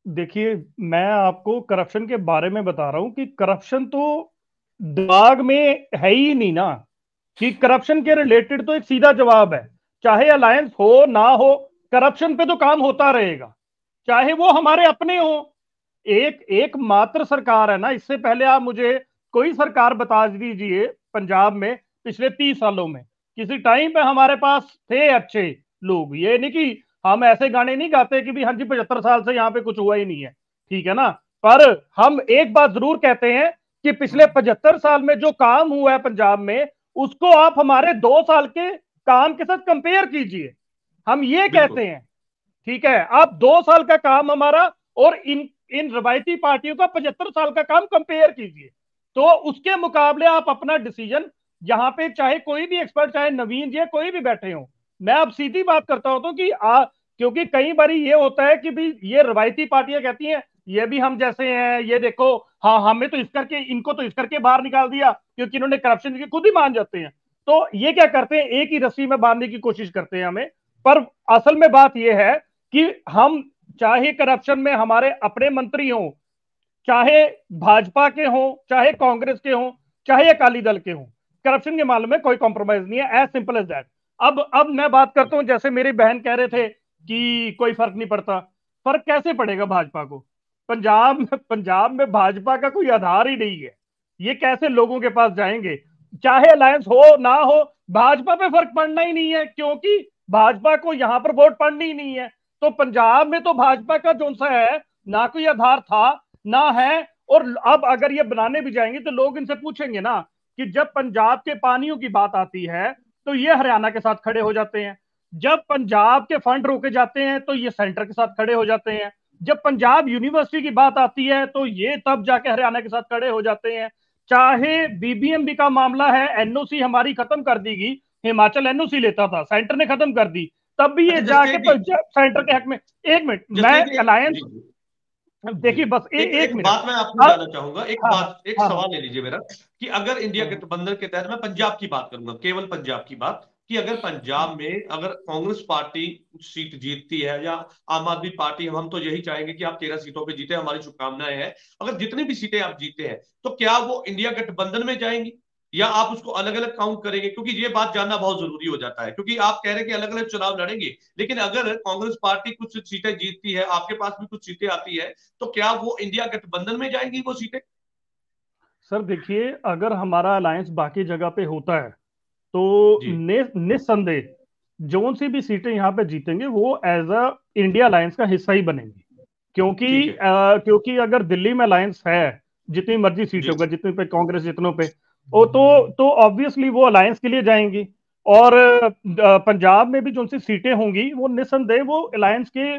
देखिए, मैं आपको करप्शन के बारे में बता रहा हूं कि करप्शन तो दिमाग में है ही नहीं ना, कि करप्शन के रिलेटेड तो एक सीधा जवाब है, चाहे अलायंस हो ना हो, करप्शन पे तो काम होता रहेगा, चाहे वो हमारे अपने हो। एक एक मात्र सरकार है ना, इससे पहले आप मुझे कोई सरकार बता दीजिए पंजाब में पिछले 30 सालों में, किसी टाइम पे हमारे पास थे अच्छे लोग। ये नहीं कि हम ऐसे गाने नहीं गाते कि भी हाँ जी 75 साल से यहाँ पे कुछ हुआ ही नहीं है, ठीक है ना, पर हम एक बात जरूर कहते हैं कि पिछले 75 साल में जो काम हुआ है पंजाब में, उसको आप हमारे 2 साल के काम के साथ कंपेयर कीजिए, हम ये बिल्कुल। कहते हैं। ठीक है, आप 2 साल का काम हमारा और इन इन रवायती पार्टियों का 75 साल का काम कंपेयर कीजिए, तो उसके मुकाबले आप अपना डिसीजन, यहाँ पे चाहे कोई भी एक्सपर्ट, चाहे नवीन जी कोई भी बैठे हो, मैं अब सीधी बात करता हूं तो कि क्योंकि कई बार ये होता है कि भी ये रवायती पार्टियां कहती हैं ये भी हम जैसे हैं, ये देखो, हाँ हमें तो इस करके, इनको तो इस करके बाहर निकाल दिया क्योंकि इन्होंने करप्शन की, खुद ही मान जाते हैं। तो ये क्या करते हैं, एक ही रस्सी में बांधने की कोशिश करते हैं हमें। पर असल में बात यह है कि हम, चाहे करप्शन में हमारे अपने मंत्री हों, चाहे भाजपा के हों, चाहे कांग्रेस के हों, चाहे अकाली दल के हों, करप्शन के मामले में कोई कॉम्प्रोमाइज नहीं है, एज सिंपल एज दैट। अब मैं बात करता हूं, जैसे मेरी बहन कह रहे थे कि कोई फर्क नहीं पड़ता, फर्क कैसे पड़ेगा भाजपा को? पंजाब में भाजपा का कोई आधार ही नहीं है, ये कैसे लोगों के पास जाएंगे? चाहे अलायंस हो ना हो, भाजपा पे फर्क पड़ना ही नहीं है, क्योंकि भाजपा को यहां पर वोट पड़नी ही नहीं है। तो पंजाब में तो भाजपा का जो सा है, ना कोई आधार था ना है। और अब अगर ये बनाने भी जाएंगे तो लोग इनसे पूछेंगे ना कि जब पंजाब के पानियों की बात आती है तो ये हरियाणा के साथ खड़े हो जाते हैं, जब पंजाब के फंड रोके जाते हैं तो ये सेंटर के साथ खड़े हो जाते हैं, जब पंजाब यूनिवर्सिटी की बात आती है तो ये तब जाके हरियाणा के साथ खड़े हो जाते हैं। चाहे बीबीएमबी का मामला है, एनओसी हमारी खत्म कर दी गई, हिमाचल एनओसी लेता था, सेंटर ने खत्म कर दी, तब भी ये अच्छा जाके जसप्रीत जी, सेंटर के हक में। एक मिनट, मैं जसप्रीत जी, अलायंस, जी जी जी, देखिए बस एक एक एक मिनट। बात मैं आपसे अब जानना चाहूंगा, एक हाँ, बात, एक हाँ, सवाल ले लीजिए मेरा, कि अगर इंडिया हाँ, गठबंधन के तहत, मैं पंजाब की बात करूंगा, केवल पंजाब की बात, कि अगर पंजाब में अगर कांग्रेस पार्टी सीट जीतती है या आम आदमी पार्टी, हम तो यही चाहेंगे कि आप 13 सीटों पे जीते, हमारी शुभकामनाएं हैं, अगर जितनी भी सीटें आप जीते हैं, तो क्या वो इंडिया गठबंधन में जाएंगी या आप उसको अलग अलग काउंट करेंगे? क्योंकि ये बात जानना बहुत जरूरी हो जाता है, क्योंकि आप कह रहे हैं कि अलग अलग चुनाव लड़ेंगे, लेकिन अगर कांग्रेस पार्टी कुछ सीटें जीतती है, आपके पास भी कुछ सीटें आती है, तो क्या वो इंडिया गठबंधन में जाएंगी वो सीटें? सर देखिए, अगर हमारा अलायंस बाकी जगह पे होता है तो जी। निस्संदेह जोन सी भी सीटें यहाँ पे जीतेंगे वो एज अ इंडिया अलायंस का हिस्सा ही बनेंगी, क्योंकि ठीक है। क्योंकि अगर दिल्ली में अलायंस है, जितनी मर्जी जी। सीटों का, जितने पे कांग्रेस जितनों पे, ओ तो ऑब्वियसली वो अलायंस के लिए जाएंगी। और पंजाब में भी जो सी सीटें होंगी वो निस्संदेह वो अलायंस के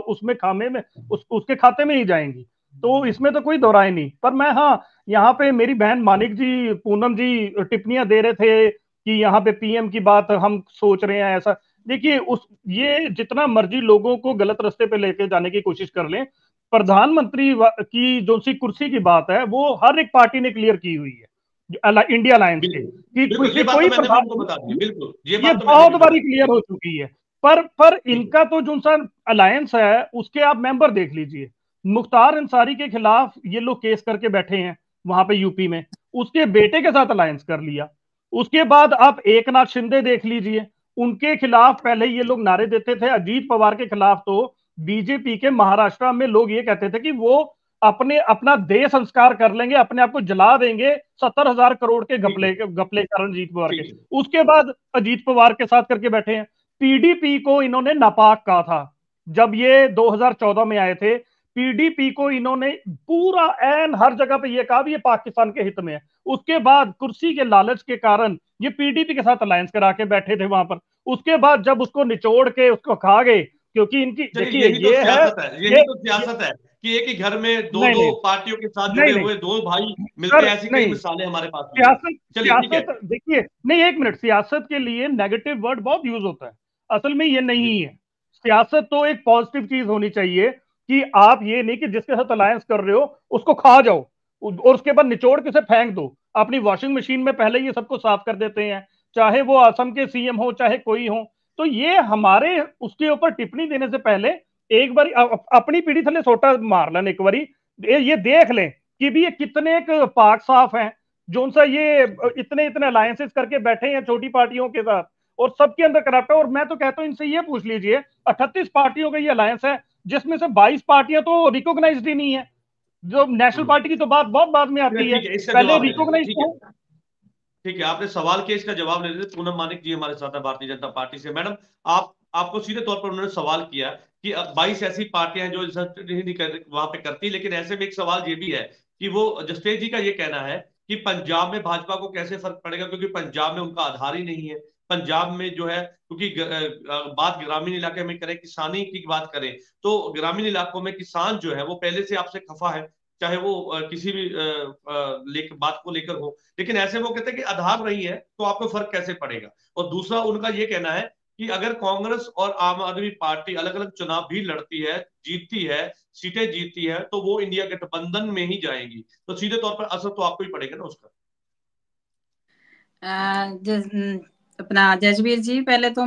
उसमें खामे में, उसके खाते में ही जाएंगी, तो इसमें तो कोई दो राय नहीं। पर मैं, हाँ, यहाँ पे मेरी बहन मानिक जी, पूनम जी टिप्पणियां दे रहे थे कि यहाँ पे पीएम की बात हम सोच रहे हैं ऐसा। देखिए, उस ये जितना मर्जी लोगों को गलत रास्ते पे लेके जाने की कोशिश कर लें, प्रधानमंत्री की जो सी कुर्सी की बात है वो हर एक पार्टी ने क्लियर की हुई है, इंडिया अलायंस के, बिल्कुल। कि बिल्कुल, ये किसी बात तो कोई मैंने भी उनको प्रधान, बता दी है, बिल्कुल ये ये बात तो मैंने बहुत भी बारी बताई। क्लियर हो चुकी है। पर ठीक है। इनका तो जो सा अलायंस है उसके आप मेंबर देख लीजिए, मुख्तार अंसारी के खिलाफ ये लोग केस करके बैठे हैं वहां पे यूपी में, उसके बेटे के साथ अलायंस कर लिया। उसके बाद आप एकनाथ शिंदे देख लीजिए, उनके खिलाफ पहले ये लोग नारे देते थे, अजीत पवार के खिलाफ तो बीजेपी के महाराष्ट्र में लोग ये कहते थे कि वो अपने अपना देह संस्कार कर लेंगे, अपने आप को जला देंगे 70,000 करोड़ के ठीक है। घपले घपले कारण अजीत पवार के। ठीक है। उसके बाद अजीत पवार के साथ करके बैठे हैं। पीडीपी को इन्होंने नापाक कहा था जब ये 2014 में आए थे, पीडीपी को इन्होंने पूरा एन हर जगह पे ये कहा भी ये पाकिस्तान के हित में है। उसके बाद कुर्सी के लालच के कारण ये पीडीपी के साथ अलायंस करा के बैठे थे वहां पर। उसके बाद जब उसको निचोड़ के उसको खा गए, क्योंकि इनकी चलिए देखिए यही तो ये है सियासत है, यही ये, तो सियासत है कि एक ही घर में दो नहीं दो नहीं पार्टियों के साथ नहीं जुड़े नहीं हुए दो भाई मिलते सर, हैं, ऐसी कई नहीं मिसालें हमारे पास भी है। सियासत चलिए ठीक है। सियासत देखिए, नहीं एक मिनट, सियासत के लिए नेगेटिव वर्ड बहुत यूज होता है, असल में ये नहीं है। सियासत तो एक पॉजिटिव चीज होनी चाहिए कि आप ये नहीं कि जिसके साथ अलायंस कर रहे हो उसको खा जाओ और उसके बाद निचोड़ के उसे फेंक दो। अपनी वॉशिंग मशीन में पहले ये सबको साफ कर देते हैं, चाहे वो असम के सीएम हो चाहे कोई हो। तो ये हमारे उसके ऊपर टिप्पणी देने से पहले एक बार अपनी पीढ़ी थले सोटा मार लें, एक बार ये देख लें कि भी ये कितने पाक साफ हैं, जो सा ये इतने इतने अलायंसेस करके बैठे हैं छोटी पार्टियों के साथ, और सबके अंदर करप्ट है। और मैं तो कहता हूं इनसे ये पूछ लीजिए, 38 पार्टियों का ये अलायंस है, जिसमें से 22 पार्टियां तो रिकॉग्नाइज्ड ही नहीं है। जो नेशनल पार्टी की तो बात बहुत बाद में आती है, ठीक है, इसका पहले जवाब ले लेते हैं। रिकॉग्नाइज ठीक तो। है, ठीक है, आपने सवाल किया, इसका जवाब ले लेते हैं। पूनम मानिक जी हमारे साथ है भारतीय जनता पार्टी से। मैडम, आप आपको सीधे तौर पर उन्होंने सवाल किया कि 22 ऐसी पार्टियां हैं जो रिजल्ट नहीं कर वहां पे करती, लेकिन ऐसे में एक सवाल ये भी है कि वो जसतेज जी का ये कहना है कि पंजाब में भाजपा को कैसे फर्क पड़ेगा, क्योंकि पंजाब में उनका आधार ही नहीं है। पंजाब में जो है, क्योंकि बात ग्रामीण इलाके में करें, किसानी की बात करें, तो ग्रामीण इलाकों में किसान जो है वो पहले से आपसे खफा है, चाहे वो किसी भी बात को लेकर हो। लेकिन ऐसे वो कहते हैं कि आधार नहीं है तो आपको फर्क कैसे पड़ेगा। और दूसरा उनका ये कहना है कि अगर कांग्रेस और आम आदमी पार्टी अलग अलग चुनाव भी लड़ती है, जीतती है, सीटें जीतती है, तो वो इंडिया गठबंधन में ही जाएंगी, तो सीधे तौर पर असर तो आपको ही पड़ेगा ना उसका। अपना जसवीर जी, पहले तो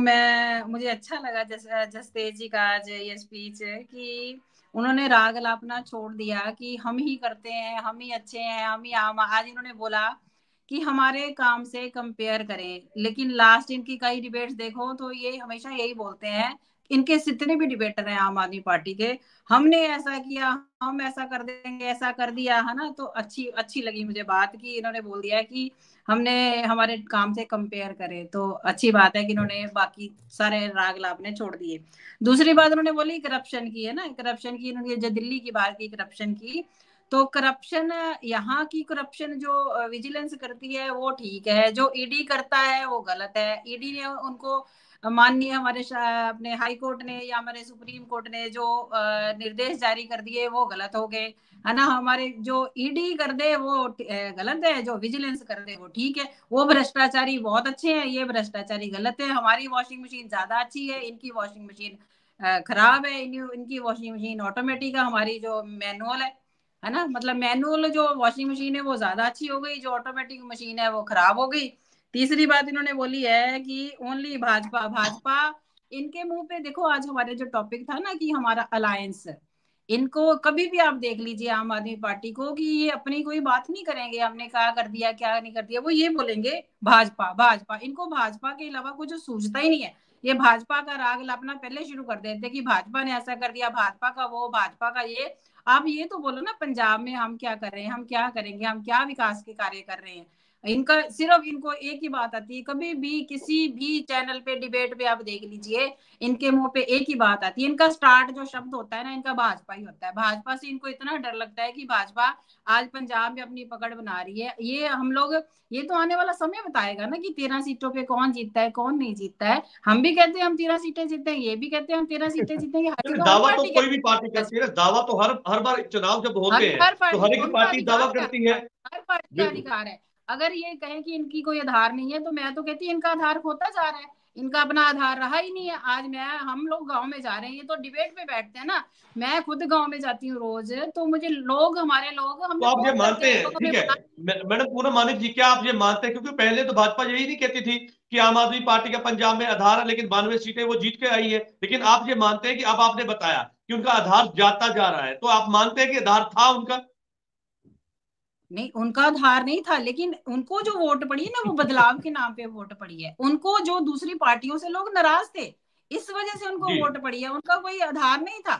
मुझे अच्छा लगा जसतेज जी का आज ये स्पीच कि उन्होंने राग अलापना छोड़ दिया कि हम ही करते हैं, हम ही अच्छे हैं, हम ही आम। आज इन्होंने बोला कि हमारे काम से कंपेयर करें, लेकिन लास्ट इनकी कई डिबेट्स देखो तो ये हमेशा यही बोलते हैं, इनके जितने भी डिबेटर हैं आम आदमी पार्टी के, हमने ऐसा किया, हम ऐसा कर देंगे, ऐसा कर दिया, है ना। तो अच्छी अच्छी लगी मुझे बात कि इन्होंने बोल दिया कि हमने हमारे काम से कंपेयर करें। तो अच्छी बात है कि इन्होंने बाकी सारे राग लापने छोड़ दिए। दूसरी बात उन्होंने बोली करप्शन की, है ना, करप्शन की। इन्होंने जो दिल्ली की बात की करप्शन की, तो करप्शन, यहाँ की करप्शन जो विजिलेंस करती है वो ठीक है, जो ईडी करता है वो गलत है। ईडी ने उनको, माननीय हमारे अपने हाई कोर्ट ने या हमारे सुप्रीम कोर्ट ने जो निर्देश जारी कर दिए वो गलत हो गए, है ना। हमारे जो ईडी कर दे वो गलत है, जो विजिलेंस कर दे वो ठीक है। वो भ्रष्टाचारी बहुत अच्छे हैं, ये भ्रष्टाचारी गलत है। हमारी वॉशिंग मशीन ज्यादा अच्छी है, इनकी वॉशिंग मशीन खराब है। इनकी वॉशिंग मशीन ऑटोमेटिक है, हमारी जो मैनुअल है ना, मतलब मैनुअल जो वॉशिंग मशीन है वो ज्यादा अच्छी हो गई, जो ऑटोमेटिक मशीन है वो खराब हो गई। तीसरी बात इन्होंने बोली है कि ओनली भाजपा भाजपा। इनके मुंह पे देखो, आज हमारे जो टॉपिक था ना कि हमारा अलायंस, इनको कभी भी आप देख लीजिए आम आदमी पार्टी को कि ये अपनी कोई बात नहीं करेंगे, हमने क्या कर दिया क्या नहीं कर दिया, वो ये बोलेंगे भाजपा भाजपा। इनको भाजपा के अलावा कुछ सूझता ही नहीं है। ये भाजपा का राग लापना पहले शुरू कर देते कि भाजपा ने ऐसा कर दिया, भाजपा का वो, भाजपा का ये। आप ये तो बोलो ना, पंजाब में हम क्या कर रहे हैं, हम क्या करेंगे, हम क्या विकास के कार्य कर रहे हैं। इनका सिर्फ, इनको एक ही बात आती है, कभी भी किसी भी चैनल पे डिबेट पे आप देख लीजिए, इनके मुंह पे एक ही बात आती है। इनका स्टार्ट जो शब्द होता है ना, इनका भाजपा ही होता है। भाजपा से इनको इतना डर लगता है कि भाजपा आज पंजाब में अपनी पकड़ बना रही है। ये हम लोग, ये तो आने वाला समय बताएगा ना कि 13 सीटों पे कौन जीतता है कौन नहीं जीतता है। हम भी कहते हैं हम 13 सीटें जीतेंगे, ये भी कहते हैं हम 13 सीटें जीतेंगे। हर जगह हर दावा तो पार्टी कोई भी पार्टी करती है ना, दावा तो हर हर बार चुनाव जब होते हैं हर तो पार्टी, हर एक उनका पार्टी दावा अधिकार है, करती है। हर पार्टी का बिल्कुल। अधिकार है। अगर ये कहें कि इनकी कोई आधार नहीं है, तो मैं तो कहती इनका आधार खोता जा रहा है, इनका अपना आधार रहा ही नहीं है। आज हम लोग गांव में जा रहे हैं, ये तो डिबेट पे बैठते हैं ना, मैं खुद गांव में जाती हूँ रोज, तो मुझे लोग, हमारे लोग तो हमें आप ये फोन करते मानते हैं, हैं, लोग हमें ठीक है, बुला। मैडम पूनम मानिक जी, क्या आप ये मानते हैं, क्योंकि पहले तो भाजपा यही नहीं कहती थी कि आम आदमी पार्टी का पंजाब में आधार है, लेकिन 92 सीटें वो जीत के आई है। लेकिन आप ये मानते हैं कि अब आपने बताया कि उनका आधार जाता जा रहा है, तो आप मानते हैं कि आधार था उनका? नहीं, उनका आधार नहीं था, लेकिन उनको जो वोट पड़ी है ना, वो बदलाव के नाम पे वोट पड़ी है। उनको जो दूसरी पार्टियों से लोग नाराज थे, इस वजह से उनको जी। वोट पड़ी है। उनका कोई आधार नहीं था।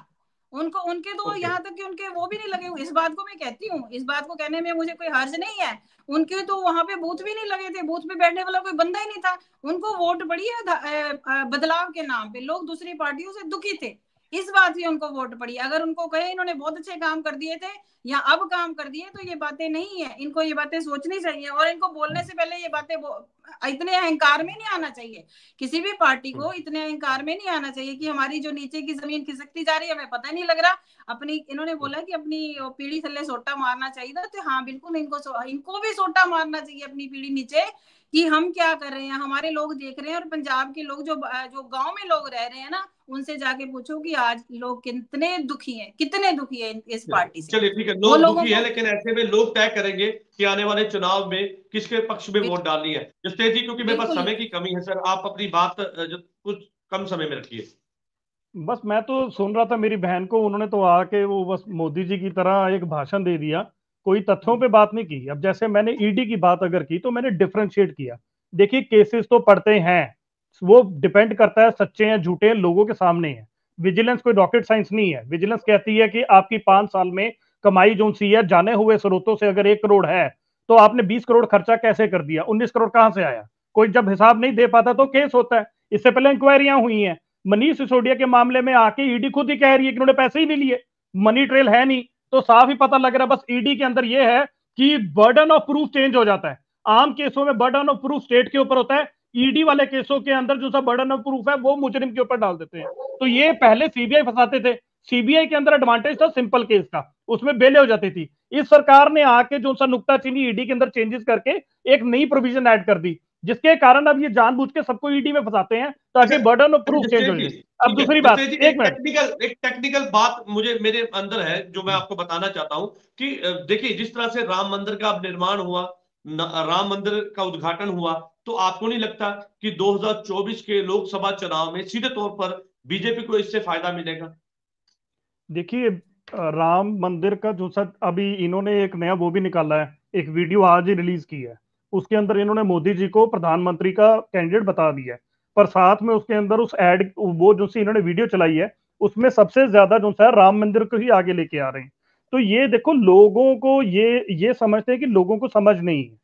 उनको, उनके तो ओके। यहाँ तक कि उनके वो भी नहीं लगे हुए। इस बात को मैं कहती हूँ, इस बात को कहने में मुझे कोई हर्ज नहीं है। उनके तो वहां पे बूथ भी नहीं लगे थे, बूथ पे बैठने वाला कोई बंदा ही नहीं था। उनको वोट पड़ी है बदलाव के नाम पे। लोग दूसरी पार्टियों से दुखी थे इस बात से उनको वोट पड़ी। अगर उनको कहे इन्होंने बहुत अच्छे काम कर दिए थे या अब काम कर दिए, तो ये बातें नहीं है, इनको ये बातें सोचनी चाहिए और इनको बोलने से पहले ये बातें इतने अहंकार में नहीं आना चाहिए। किसी भी पार्टी को इतने अहंकार में नहीं आना चाहिए कि हमारी जो नीचे की जमीन खिसकती जा रही है हमें पता नहीं लग रहा। अपनी इन्होंने बोला कि अपनी पीढ़ी थल्ले सोटा मारना चाहिए, तो हाँ बिल्कुल इनको भी सोटा मारना चाहिए अपनी पीढ़ी नीचे, कि हम क्या कर रहे हैं, हमारे लोग देख रहे हैं। और पंजाब के लोग जो गांव में लोग रह रहे हैं ना, उनसे जाके पूछो कि आज लोग कितने दुखी हैं, कितने दुखी हैं इस पार्टी से। चलिए ठीक है, लोग दुखी है, लेकिन ऐसे में लोग तय करेंगे कि आने वाले चुनाव में किसके पक्ष में वोट डालनी है। जसतेज जी, क्योंकि मेरे पास समय की कमी है सर, आप अपनी बात जो कुछ कम समय में रखिए। बस मैं तो सुन रहा था मेरी बहन को, उन्होंने तो आके वो बस मोदी जी की तरह एक भाषण दे दिया, कोई तथ्यों पे बात नहीं की। अब जैसे मैंने ईडी की बात अगर की तो मैंने डिफरेंशिएट किया। देखिए केसेस तो पड़ते हैं, वो डिपेंड करता है सच्चे हैं झूठे हैं, लोगों के सामने है। विजिलेंस कोई रॉकेट साइंस नहीं है। विजिलेंस कहती है कि आपकी 5 साल में कमाई जो सी है जाने हुए स्रोतों से अगर 1 करोड़ है तो आपने 20 करोड़ खर्चा कैसे कर दिया, 19 करोड़ कहां से आया। कोई जब हिसाब नहीं दे पाता तो केस होता है। इससे पहले इंक्वायरियां हुई हैं। मनीष सिसोदिया के मामले में आके ईडी खुद ही कह रही है कि उन्होंने पैसे ही नहीं लिए, मनी ट्रेल है नहीं। तो साफ ही पता लग रहा है बस ईडी के अंदर यह है कि बर्डन ऑफ प्रूफ चेंज हो जाता है। आम केसों में बर्डन ऑफ प्रूफ स्टेट के ऊपर होता है, ईडी वाले केसों के अंदर जो सा बर्डन ऑफ प्रूफ है वो मुजरिम के ऊपर डाल देते हैं। तो ये पहले सीबीआई फंसाते थे, सीबीआई के अंदर एडवांटेज था सिंपल केस का, उसमें बेले हो जाती थी। इस सरकार ने आके जो सा नुक्ताचीनी ईडी के अंदर चेंजेस करके एक नई प्रोविजन ऐड कर दी, जिसके कारण अब ये जानबूझ के सबको ईडी में फंसाते हैं ताकि बर्डन ऑफ प्रूफ चेंज हो जाए। अब दूसरी बात, एक टेक्निकल बात मुझे मेरे अंदर है जो मैं आपको बताना चाहता हूं कि देखिए, जिस तरह से राम मंदिर का निर्माण हुआ, राम मंदिर का उद्घाटन हुआ, तो आपको नहीं लगता कि 2024 के लोकसभा चुनाव में सीधे तौर पर बीजेपी को इससे फायदा मिलेगा? देखिए राम मंदिर का जो सच, अभी इन्होंने एक नया वो भी निकाला है, एक वीडियो आज ही रिलीज की है, उसके अंदर इन्होंने मोदी जी को प्रधानमंत्री का कैंडिडेट बता दिया है। पर साथ में उसके अंदर उस एड वो जो सी इन्होंने वीडियो चलाई है उसमें सबसे ज्यादा जो है राम मंदिर को ही आगे लेके आ रहे हैं। तो ये देखो, लोगों को ये समझते हैं कि लोगों को समझ नहीं है,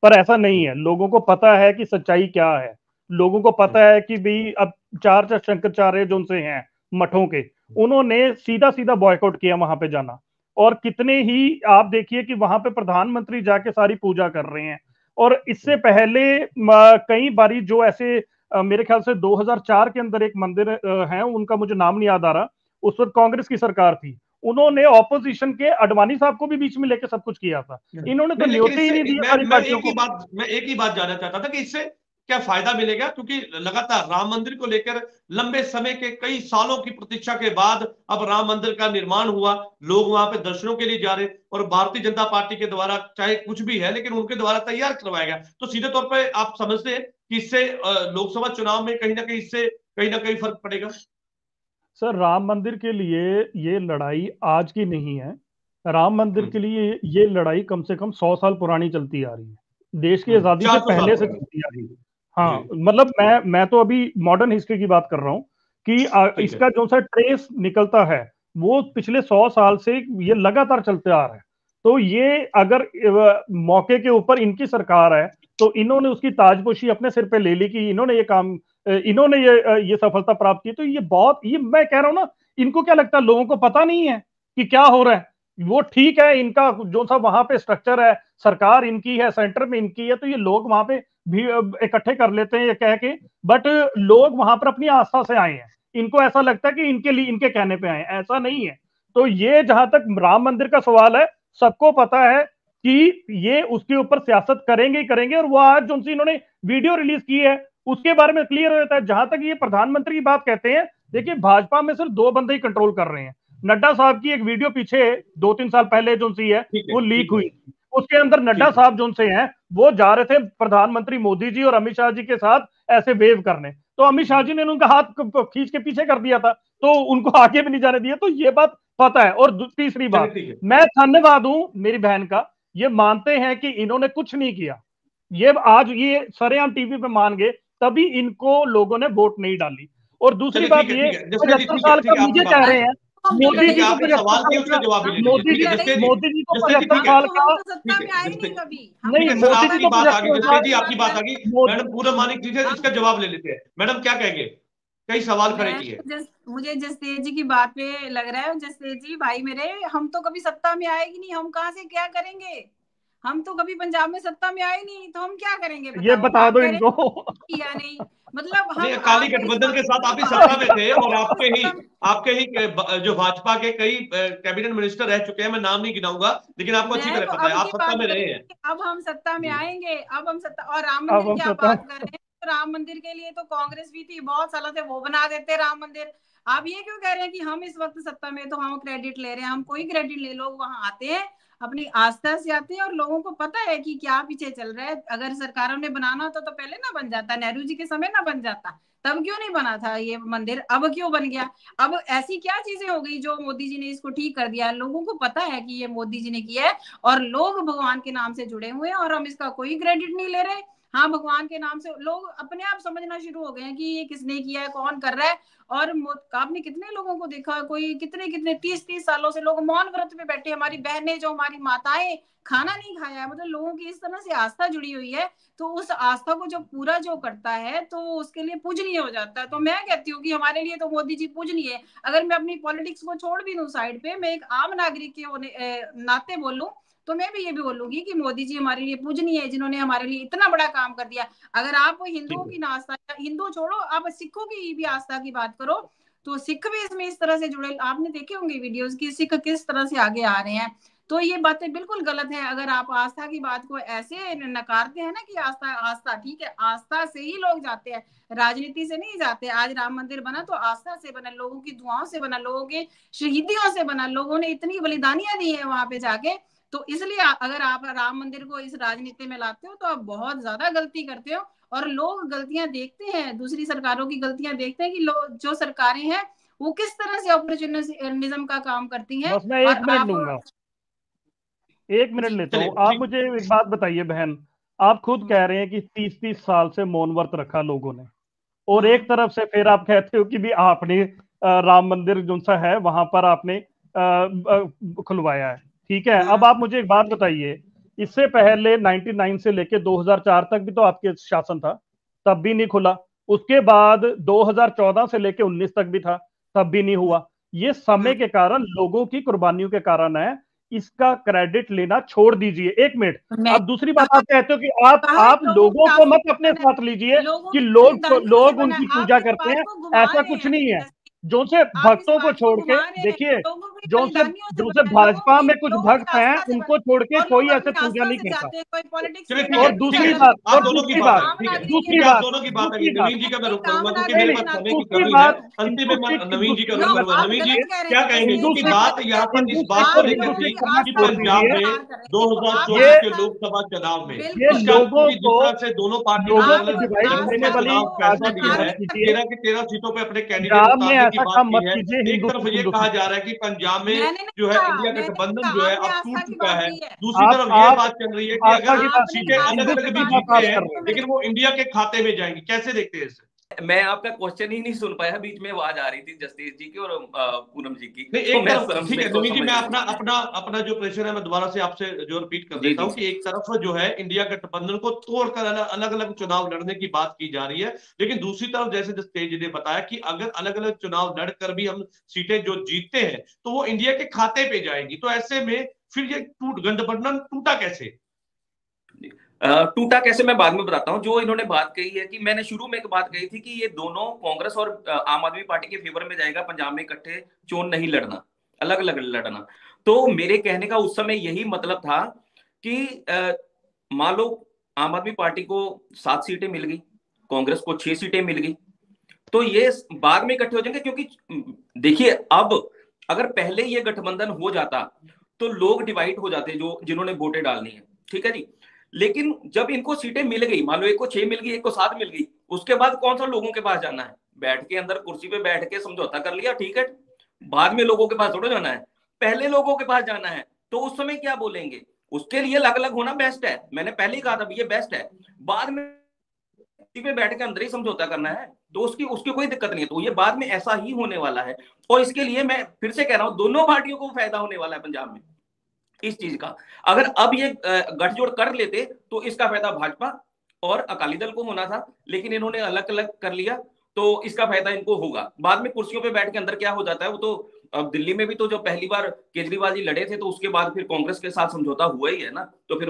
पर ऐसा नहीं है। लोगों को पता है कि सच्चाई क्या है। लोगों को पता है कि भाई अब 4 शंकराचार्य जो उनसे हैं मठों के, उन्होंने सीधा सीधा बॉयकॉट किया वहां पे जाना। और कितने ही आप देखिए कि वहां पे प्रधानमंत्री जाके सारी पूजा कर रहे हैं। और इससे पहले कई बारी जो ऐसे मेरे ख्याल से 2004 के अंदर एक मंदिर है, उनका मुझे नाम नहीं याद आ रहा, उस वक्त कांग्रेस की सरकार थी, उन्होंने ऑपोजिशन के अडवाणी साहब को भी बीच में लेकर सब कुछ किया था। इन्होंने तो न्योते ही नहीं दिया सारी पार्टियों को। मैं एक ही बात जानना चाहता था कि इससे क्या फायदा मिलेगा, क्योंकि लगातार राम मंदिर को लेकर लंबे समय के कई सालों की प्रतीक्षा के बाद अब राम मंदिर का निर्माण हुआ, लोग वहां पे दर्शनों के लिए जा रहे, और भारतीय जनता पार्टी के द्वारा चाहे कुछ भी है लेकिन उनके द्वारा तैयार करवाया गया, तो सीधे तौर पर आप समझते हैं कि इससे लोकसभा चुनाव में कहीं ना कहीं फर्क पड़ेगा? सर राम मंदिर के लिए ये लड़ाई आज की नहीं है। राम मंदिर के लिए ये लड़ाई कम से कम 100 साल पुरानी चलती आ रही है, देश की आजादी से पहले से चलती आ रही है। हाँ मतलब मैं तो अभी मॉडर्न हिस्ट्री की बात कर रहा हूँ कि इसका जो सा ट्रेस निकलता है वो पिछले 100 साल से ये लगातार चलते आ रहा है। तो ये अगर मौके के ऊपर इनकी सरकार है तो इन्होंने उसकी ताजपोशी अपने सिर पे ले ली कि इन्होंने ये काम, इन्होंने ये सफलता प्राप्त की। तो ये मैं कह रहा हूं ना, इनको क्या लगता है लोगों को पता नहीं है कि क्या हो रहा है? वो ठीक है, इनका जो सा वहां पे स्ट्रक्चर है, सरकार इनकी है, सेंटर में इनकी है, तो ये लोग वहां पे भी इकट्ठे कर लेते हैं ये कह के। बट लोग वहां पर अपनी आस्था से आए हैं, इनको ऐसा लगता है कि इनके लिए इनके कहने पे आए, ऐसा नहीं है। तो ये जहां तक राम मंदिर का सवाल है, सबको पता है कि ये उसके ऊपर सियासत करेंगे ही करेंगे। और वो आज जो इन्होंने वीडियो रिलीज की है उसके बारे में क्लियर हो जाता है। जहां तक ये प्रधानमंत्री की बात कहते हैं, देखिए भाजपा में सिर्फ 2 बंदे ही कंट्रोल कर रहे हैं। नड्डा साहब की एक वीडियो पीछे 2-3 साल पहले जो सी है वो लीक हुई, उसके अंदर नड्डा साहब जो से हैं वो जा रहे थे प्रधानमंत्री मोदी जी और अमित शाह जी के साथ ऐसे वेव करने, तो अमित शाह जी ने उनका हाथ खींच के पीछे कर दिया था, तो उनको आगे भी नहीं जाने दिया। तो ये बात पता है। और तीसरी बात, मैं धन्यवाद हूं मेरी बहन का, ये मानते हैं कि इन्होंने कुछ नहीं किया, ये आज ये सरेआम टीवी पे मान गए, तभी इनको लोगों ने वोट नहीं डाली। और दूसरी बात ये 75 साल का मुझे कह रहे हैं मोदी जी को, मोदी जी को 75 साल का नहीं, मोदी जी को आपकी बात आ गई मैडम, पूरा मानिक लीजिए, इसका जवाब ले लेते हैं। मैडम क्या कहेंगे? कई सवाल खड़े किए। मुझे जसतेज जी की बात पे लग रहा है, जसतेज जी भाई मेरे, हम तो कभी सत्ता में आएगी नहीं, हम कहाँ से क्या करेंगे? हम तो कभी पंजाब में सत्ता में आए नहीं, तो हम क्या करेंगे ये बताओ? बता आप दो कह रहे इनको। किया नहीं, मतलब नहीं, हम अकाली आप इस गठबंधन के बात साथ आप भी को सत्ता में बात थे, और आपके ही जो भाजपा के कई कैबिनेट मिनिस्टर रह चुके हैं, मैं नाम नहीं गिनाऊंगा, लेकिन आपको अच्छी मैं तरह तो पता है, अब आप की सत्ता बात में रहे करेंगे हैं कि अब हम सत्ता में जी। आएंगे, अब हम सत्ता, और राम अब मंदिर हम की आप सत्ता। बात कर रहे हैं, तो राम मंदिर के लिए तो कांग्रेस भी थी बहुत सालों से, वो बना देते राम मंदिर। आप ये क्यों कह रहे हैं कि हम इस वक्त सत्ता में, तो हम क्रेडिट ले रहे हैं? हम कोई क्रेडिट नहीं, लोग वहां आते हैं अपनी आस्था से आते हैं, और लोगों को पता है कि क्या पीछे चल रहा है। अगर सरकारों ने बनाना होता तो पहले ना बन जाता, नेहरू जी के समय ना बन जाता, तब क्यों नहीं बना था ये मंदिर, अब क्यों बन गया? अब ऐसी क्या चीजें हो गई जो मोदी जी ने इसको ठीक कर दिया? लोगों को पता है कि ये मोदी जी ने किया है, और लोग भगवान के नाम से जुड़े हुए हैं, और हम इसका कोई क्रेडिट नहीं ले रहे। हाँ, भगवान के नाम से लोग अपने आप समझना शुरू हो गए हैं कि ये किसने किया है, कौन कर रहा है। और आपने कितने लोगों को देखा, कोई कितने कितने 30-30 सालों से लोग मौन व्रत पे बैठे, हमारी बहनें, जो हमारी माताएं, खाना नहीं खाया है। मतलब लोगों की इस तरह से आस्था जुड़ी हुई है, तो उस आस्था को जो पूरा जो करता है, तो उसके लिए पूजनीय हो जाता है। तो मैं कहती हूँ कि हमारे लिए तो मोदी जी पूजनीय है। अगर मैं अपनी पॉलिटिक्स को छोड़ भी दूं साइड पे, मैं एक आम नागरिक के होने नाते बोलूं, तो मैं भी ये भी बोलूंगी कि मोदी जी हमारे लिए पूजनीय है, जिन्होंने हमारे लिए इतना बड़ा काम कर दिया। अगर आप हिंदुओं की आस्था, हिंदू छोड़ो, आप सिखों की भी आस्था की बात करो, तो सिख भी इसमें इस तरह से जुड़े, आपने देखे होंगे वीडियोस की सिख किस तरह से आगे आ रहे हैं। तो ये बातें बिल्कुल गलत है। अगर आप आस्था की बात को ऐसे नकारते हैं ना कि आस्था आस्था, ठीक है, आस्था से ही लोग जाते हैं, राजनीति से नहीं जाते। आज राम मंदिर बना तो आस्था से बना, लोगों की दुआओं से बना, लोगों के शहीदियों से बना, लोगों ने इतनी बलिदानियां दी है वहां पे जाके। तो इसलिए अगर आप राम मंदिर को इस राजनीति में लाते हो, तो आप बहुत ज्यादा गलती करते हो। और लोग गलतियां देखते हैं, दूसरी सरकारों की गलतियां देखते हैं कि जो सरकारें हैं वो किस तरह से ऑपरेशनिज्म का काम करती हैं। बस मैं और 1 मिनट आप, लूंगा, 1 मिनट जी, लेता चलिए हूँ। आप ठीक। मुझे एक बात बताइए बहन, आप खुद कह रहे हैं कि 30-30 साल से मौन व्रत रखा लोगों ने, और एक तरफ से फिर आप कहते हो कि भी आपने राम मंदिर जो सा है वहां पर आपने खुलवाया है। ठीक है, अब आप मुझे एक बात बताइए, इससे पहले 99 से लेके 2004 तक भी तो आपके शासन था, तब भी नहीं खुला। उसके बाद 2014 से लेके 19 तक भी था, तब भी नहीं हुआ। ये समय के कारण, लोगों की कुर्बानियों के कारण है, इसका क्रेडिट लेना छोड़ दीजिए। 1 मिनट। मैं अब दूसरी बात, आप कहते हो कि आप कहा है आप लोगों लोगों की को आस्था मत से अपने बना साथ लीजिए है, लोगों कि की लोग बलिदानियों से लोग बना है। उनकी आप पूजा इस करते बात हैं, को घुमा ऐसा रहे कुछ हैं, नहीं है। जो से आप इस भक्तों को बात को छोड़ के घुमा रहे हैं, देखिए, लोगों की बलिदानियों से जो से बना है, भाजपा में कुछ लोगों की भक्त हैं, आस्था से उनको बना छोड़ के है, और कोई लोग ऐसे अपनी पूजा आस्था नहीं से करता। जाते हैं। कोई पॉलिटिक्स चलिए लेना ठीक है, है, और ठीक ठीक है, है, दूसरी मैं बात, आप और दोनों की दूसरी बात है, बात, आम ठीक है, नागरिक के दूसरी ठीक है, आप बात, दोनों की बात है। दूसरी बात, नवीन जी का मैं रुख एक करूंगा, आम क्योंकि नहीं मेरे नागरिक के नहीं, पास नाते, समय की दूसरी कमी है। बात, अंतिम में हिंदुस्टिक नवीन जी का नो, रुख हिंदुस्टिक करूंगा। आप नवीन जी, गलत कह रहे क्या हैं कहेंगे कि हिंदुस्टिक जसतेज बात यहाँ पर इस बात आप को हिंदुस्टिक लेकर लोगों थी की हिंदुस्टिक मत कि आस्था को पंजाब छोड़िए। में बेकार कर रहे हैं। देखो, आप 2024 ये के आस्था, लोकसभा चुनाव में, ये बिल्कुल, इसका लोगों क्योंकि को जिस तरह से दोनों पार्टियों ने लोगों अलग को आप डिवाइड ढंग करने से आस्था वाली चुनाव को फैसला राजनीति लिया मत है, नकारने कीजिए। 13 की 13 सीटों पे अपने कैंडिडेट पंजाब में उतारने की ऐसा बात काम की मत है। कीजिए। एक तरफ ये कहा जा रहा है कि पंजाब में मैंने नहीं जो है कहा, इंडिया मैंने नहीं गठबंधन जो कहा, है आपने अब आस्था टूट की चुका बात है। की है। दूसरी तरफ ये आप बात चल रही है कि आस्था अगर की बात, आपने सीटें अलग आस्था की अलग भी बात बात जीतते की है, हैं, कर रहे तो हैं। मेरे लेकिन वो इंडिया के खाते में जाएंगी, कैसे देखते हैं इसे? मैं आपका क्वेश्चन ही नहीं सुन पाया, बीच में आवाज आ रही थी जसतेज जी की और पूनम जी की, नहीं, तो एक मैं तरफ ठीक है इसको नवीन जी, समझ मैं नहीं अपना पाया। अपना अपना जो प्रेशर है मैं दोबारा से आपसे जो रिपीट कर जी देता जी हूँ कि एक तरफ जो है इंडिया गठबंधन को तोड़कर अलग अलग चुनाव लड़ने की बात की जा रही है, लेकिन दूसरी तरफ जैसे तेज जी ने बताया कि अगर अलग अलग चुनाव लड़कर भी हम सीटें जो जीतते हैं तो वो इंडिया के खाते पे जाएंगी। तो ऐसे में फिर ये गठबंधन टूटा कैसे? टूटा कैसे मैं बाद में बताता हूं। जो इन्होंने बात कही है कि मैंने शुरू में एक बात कही थी कि ये दोनों कांग्रेस और आम आदमी पार्टी के फेवर में जाएगा, पंजाब में इकट्ठे चुनाव नहीं लड़ना, अलग अलग लड़ना। तो मेरे कहने का उस समय यही मतलब था कि मान लो आम आदमी पार्टी को 7 सीटें मिल गई, कांग्रेस को 6 सीटें मिल गई, तो ये बाद में इकट्ठे हो जाएंगे। क्योंकि देखिए, अब अगर पहले ये गठबंधन हो जाता तो लोग डिवाइड हो जाते जो जिन्होंने वोटें डालनी है, ठीक है जी। लेकिन जब इनको सीटें मिल गई, मान लो एक को 6 मिल गई, एक को 7 मिल गई, उसके बाद कौन सा लोगों के पास जाना है? बैठ के अंदर कुर्सी पे बैठ के समझौता कर लिया, ठीक है। बाद में लोगों के पास थोड़ा जाना है, पहले लोगों के पास जाना है। तो उस समय क्या बोलेंगे? उसके लिए अलग अलग होना बेस्ट है। मैंने पहले ही कहा था ये बेस्ट है। बाद में पे बैठ के अंदर ही समझौता करना है तो उसकी उसकी कोई दिक्कत नहीं है। तो ये बाद में ऐसा ही होने वाला है, और इसके लिए मैं फिर से कह रहा हूं, दोनों पार्टियों को फायदा होने वाला है पंजाब में इस चीज का। अगर अब ये गठजोड़ कर लेते तो इसका फायदा भाजपा और अकाली दल को होना था, लेकिन इन्होंने अलग अलग कर लिया। तो इसका फायदा इनको होगा। बाद में कुर्सियों पे बैठ के अंदर क्या हो जाता है वो तो, अब दिल्ली में भी तो जब पहली बार केजरीवाल जी लड़े थे तो उसके बाद फिर कांग्रेस के साथ समझौता हुआ ही है ना, तो फिर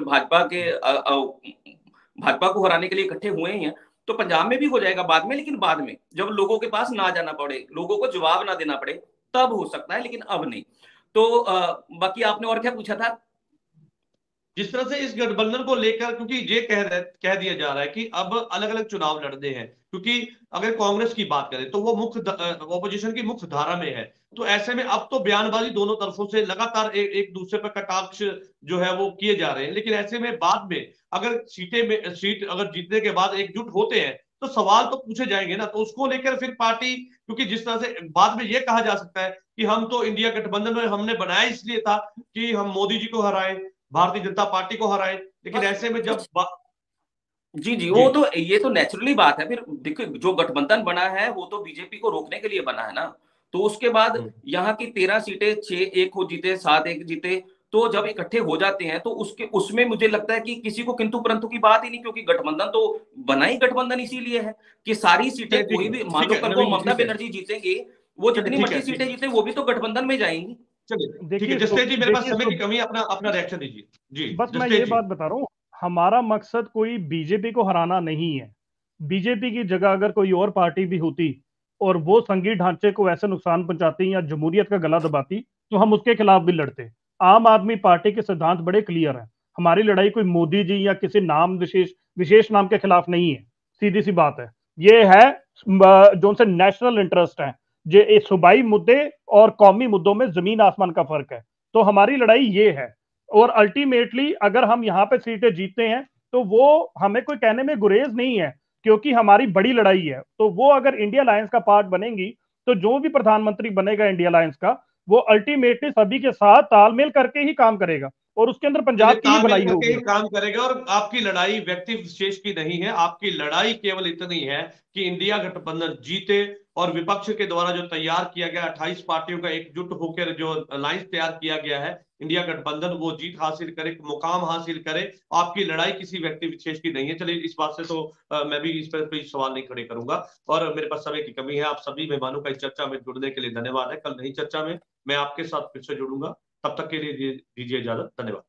भाजपा को हराने के लिए इकट्ठे हुए ही हैं। तो पंजाब में भी हो जाएगा बाद में, लेकिन बाद में जब लोगों के पास ना जाना पड़े, लोगों को जवाब ना देना पड़े, तब हो सकता है, लेकिन अब नहीं। तो बाकी आपने और क्या पूछा था? जिस तरह से इस गठबंधन को लेकर, क्योंकि ये कह दिया जा रहा है कि अब अलग अलग चुनाव लड़ने हैं, क्योंकि अगर कांग्रेस की बात करें तो वो मुख्य ऑपोजिशन की मुख्य धारा में है। तो ऐसे में अब तो बयानबाजी दोनों तरफों से लगातार एक दूसरे पर कटाक्ष जो है वो किए जा रहे हैं, लेकिन ऐसे में बाद में अगर सीट अगर जीतने के बाद एकजुट होते हैं तो सवाल तो पूछे जाएंगे ना, तो उसको लेकर फिर पार्टी, क्योंकि जिस तरह से बाद में ये कहा जा सकता है कि हम तो इंडिया गठबंधन में हमने बनाया इसलिए था कि हम मोदी जी को हराएं, भारतीय जनता पार्टी को हराए, लेकिन ऐसे में जब जी जी, वो तो ये तो नेचुरली बात है। फिर देखो जो गठबंधन बना है वो तो बीजेपी को रोकने के लिए बना है ना, तो उसके बाद यहाँ की 13 सीटें 6-1 हो जीते, 7-1 जीते, तो जब इकट्ठे हो जाते हैं तो उसमें मुझे लगता है कि किसी को किंतु परंतु की बात ही नहीं, क्योंकि गठबंधन तो बना ही गठबंधन इसीलिए है कि सारी सीटें कोई भी, मान लो कल को ममता बनर्जी जीतेंगे, वो जितनी मर्जी सीटें जीते वो भी तो गठबंधन में जाएंगी। चलिए ठीक है जसतेज जी, मेरे पास समय की कमी है, अपना रिएक्शन दीजिए जी। बस मैं ये बात बता रहा हूँ, हमारा मकसद कोई बीजेपी को हराना नहीं है। बीजेपी की जगह अगर कोई और पार्टी भी होती और वो संघीय ढांचे को ऐसे नुकसान पहुंचाती या जमहूरियत का गला दबाती तो हम उसके खिलाफ भी लड़ते। आम आदमी पार्टी के सिद्धांत बड़े क्लियर हैं। हमारी लड़ाई कोई मोदी जी या किसी नाम विशेष नाम के खिलाफ नहीं है, सीधी सी बात है। ये है जो से नेशनल इंटरेस्ट है, ये सूबाई मुद्दे और कौमी मुद्दों में जमीन आसमान का फर्क है। तो हमारी लड़ाई ये है, और अल्टीमेटली अगर हम यहाँ पे सीटें जीतते हैं तो वो हमें कोई कहने में गुरेज नहीं है, क्योंकि हमारी बड़ी लड़ाई है। तो वो अगर इंडिया अलायंस का पार्ट बनेंगी तो जो भी प्रधानमंत्री बनेगा इंडिया अलायंस का, वो अल्टीमेटली सभी के साथ तालमेल करके ही काम करेगा, और उसके अंदर पंजाब की ही भलाई होगी। काम करेगा, और आपकी लड़ाई व्यक्ति विशेष की नहीं है, आपकी लड़ाई केवल इतनी है कि इंडिया गठबंधन जीते, और विपक्ष के द्वारा जो तैयार किया गया 28 पार्टियों का एकजुट होकर जो अलायंस तैयार किया गया है इंडिया गठबंधन, वो जीत हासिल करे, मुकाम हासिल करे। आपकी लड़ाई किसी व्यक्ति विशेष की नहीं है। चलिए इस बात से तो मैं भी इस पर कोई सवाल नहीं खड़े करूंगा, और मेरे पास समय की कमी है। आप सभी मेहमानों का इस चर्चा में जुड़ने के लिए धन्यवाद है। कल नई चर्चा में मैं आपके साथ फिर से जुड़ूंगा, तब तक के लिए दीजिए इजाजत। धन्यवाद।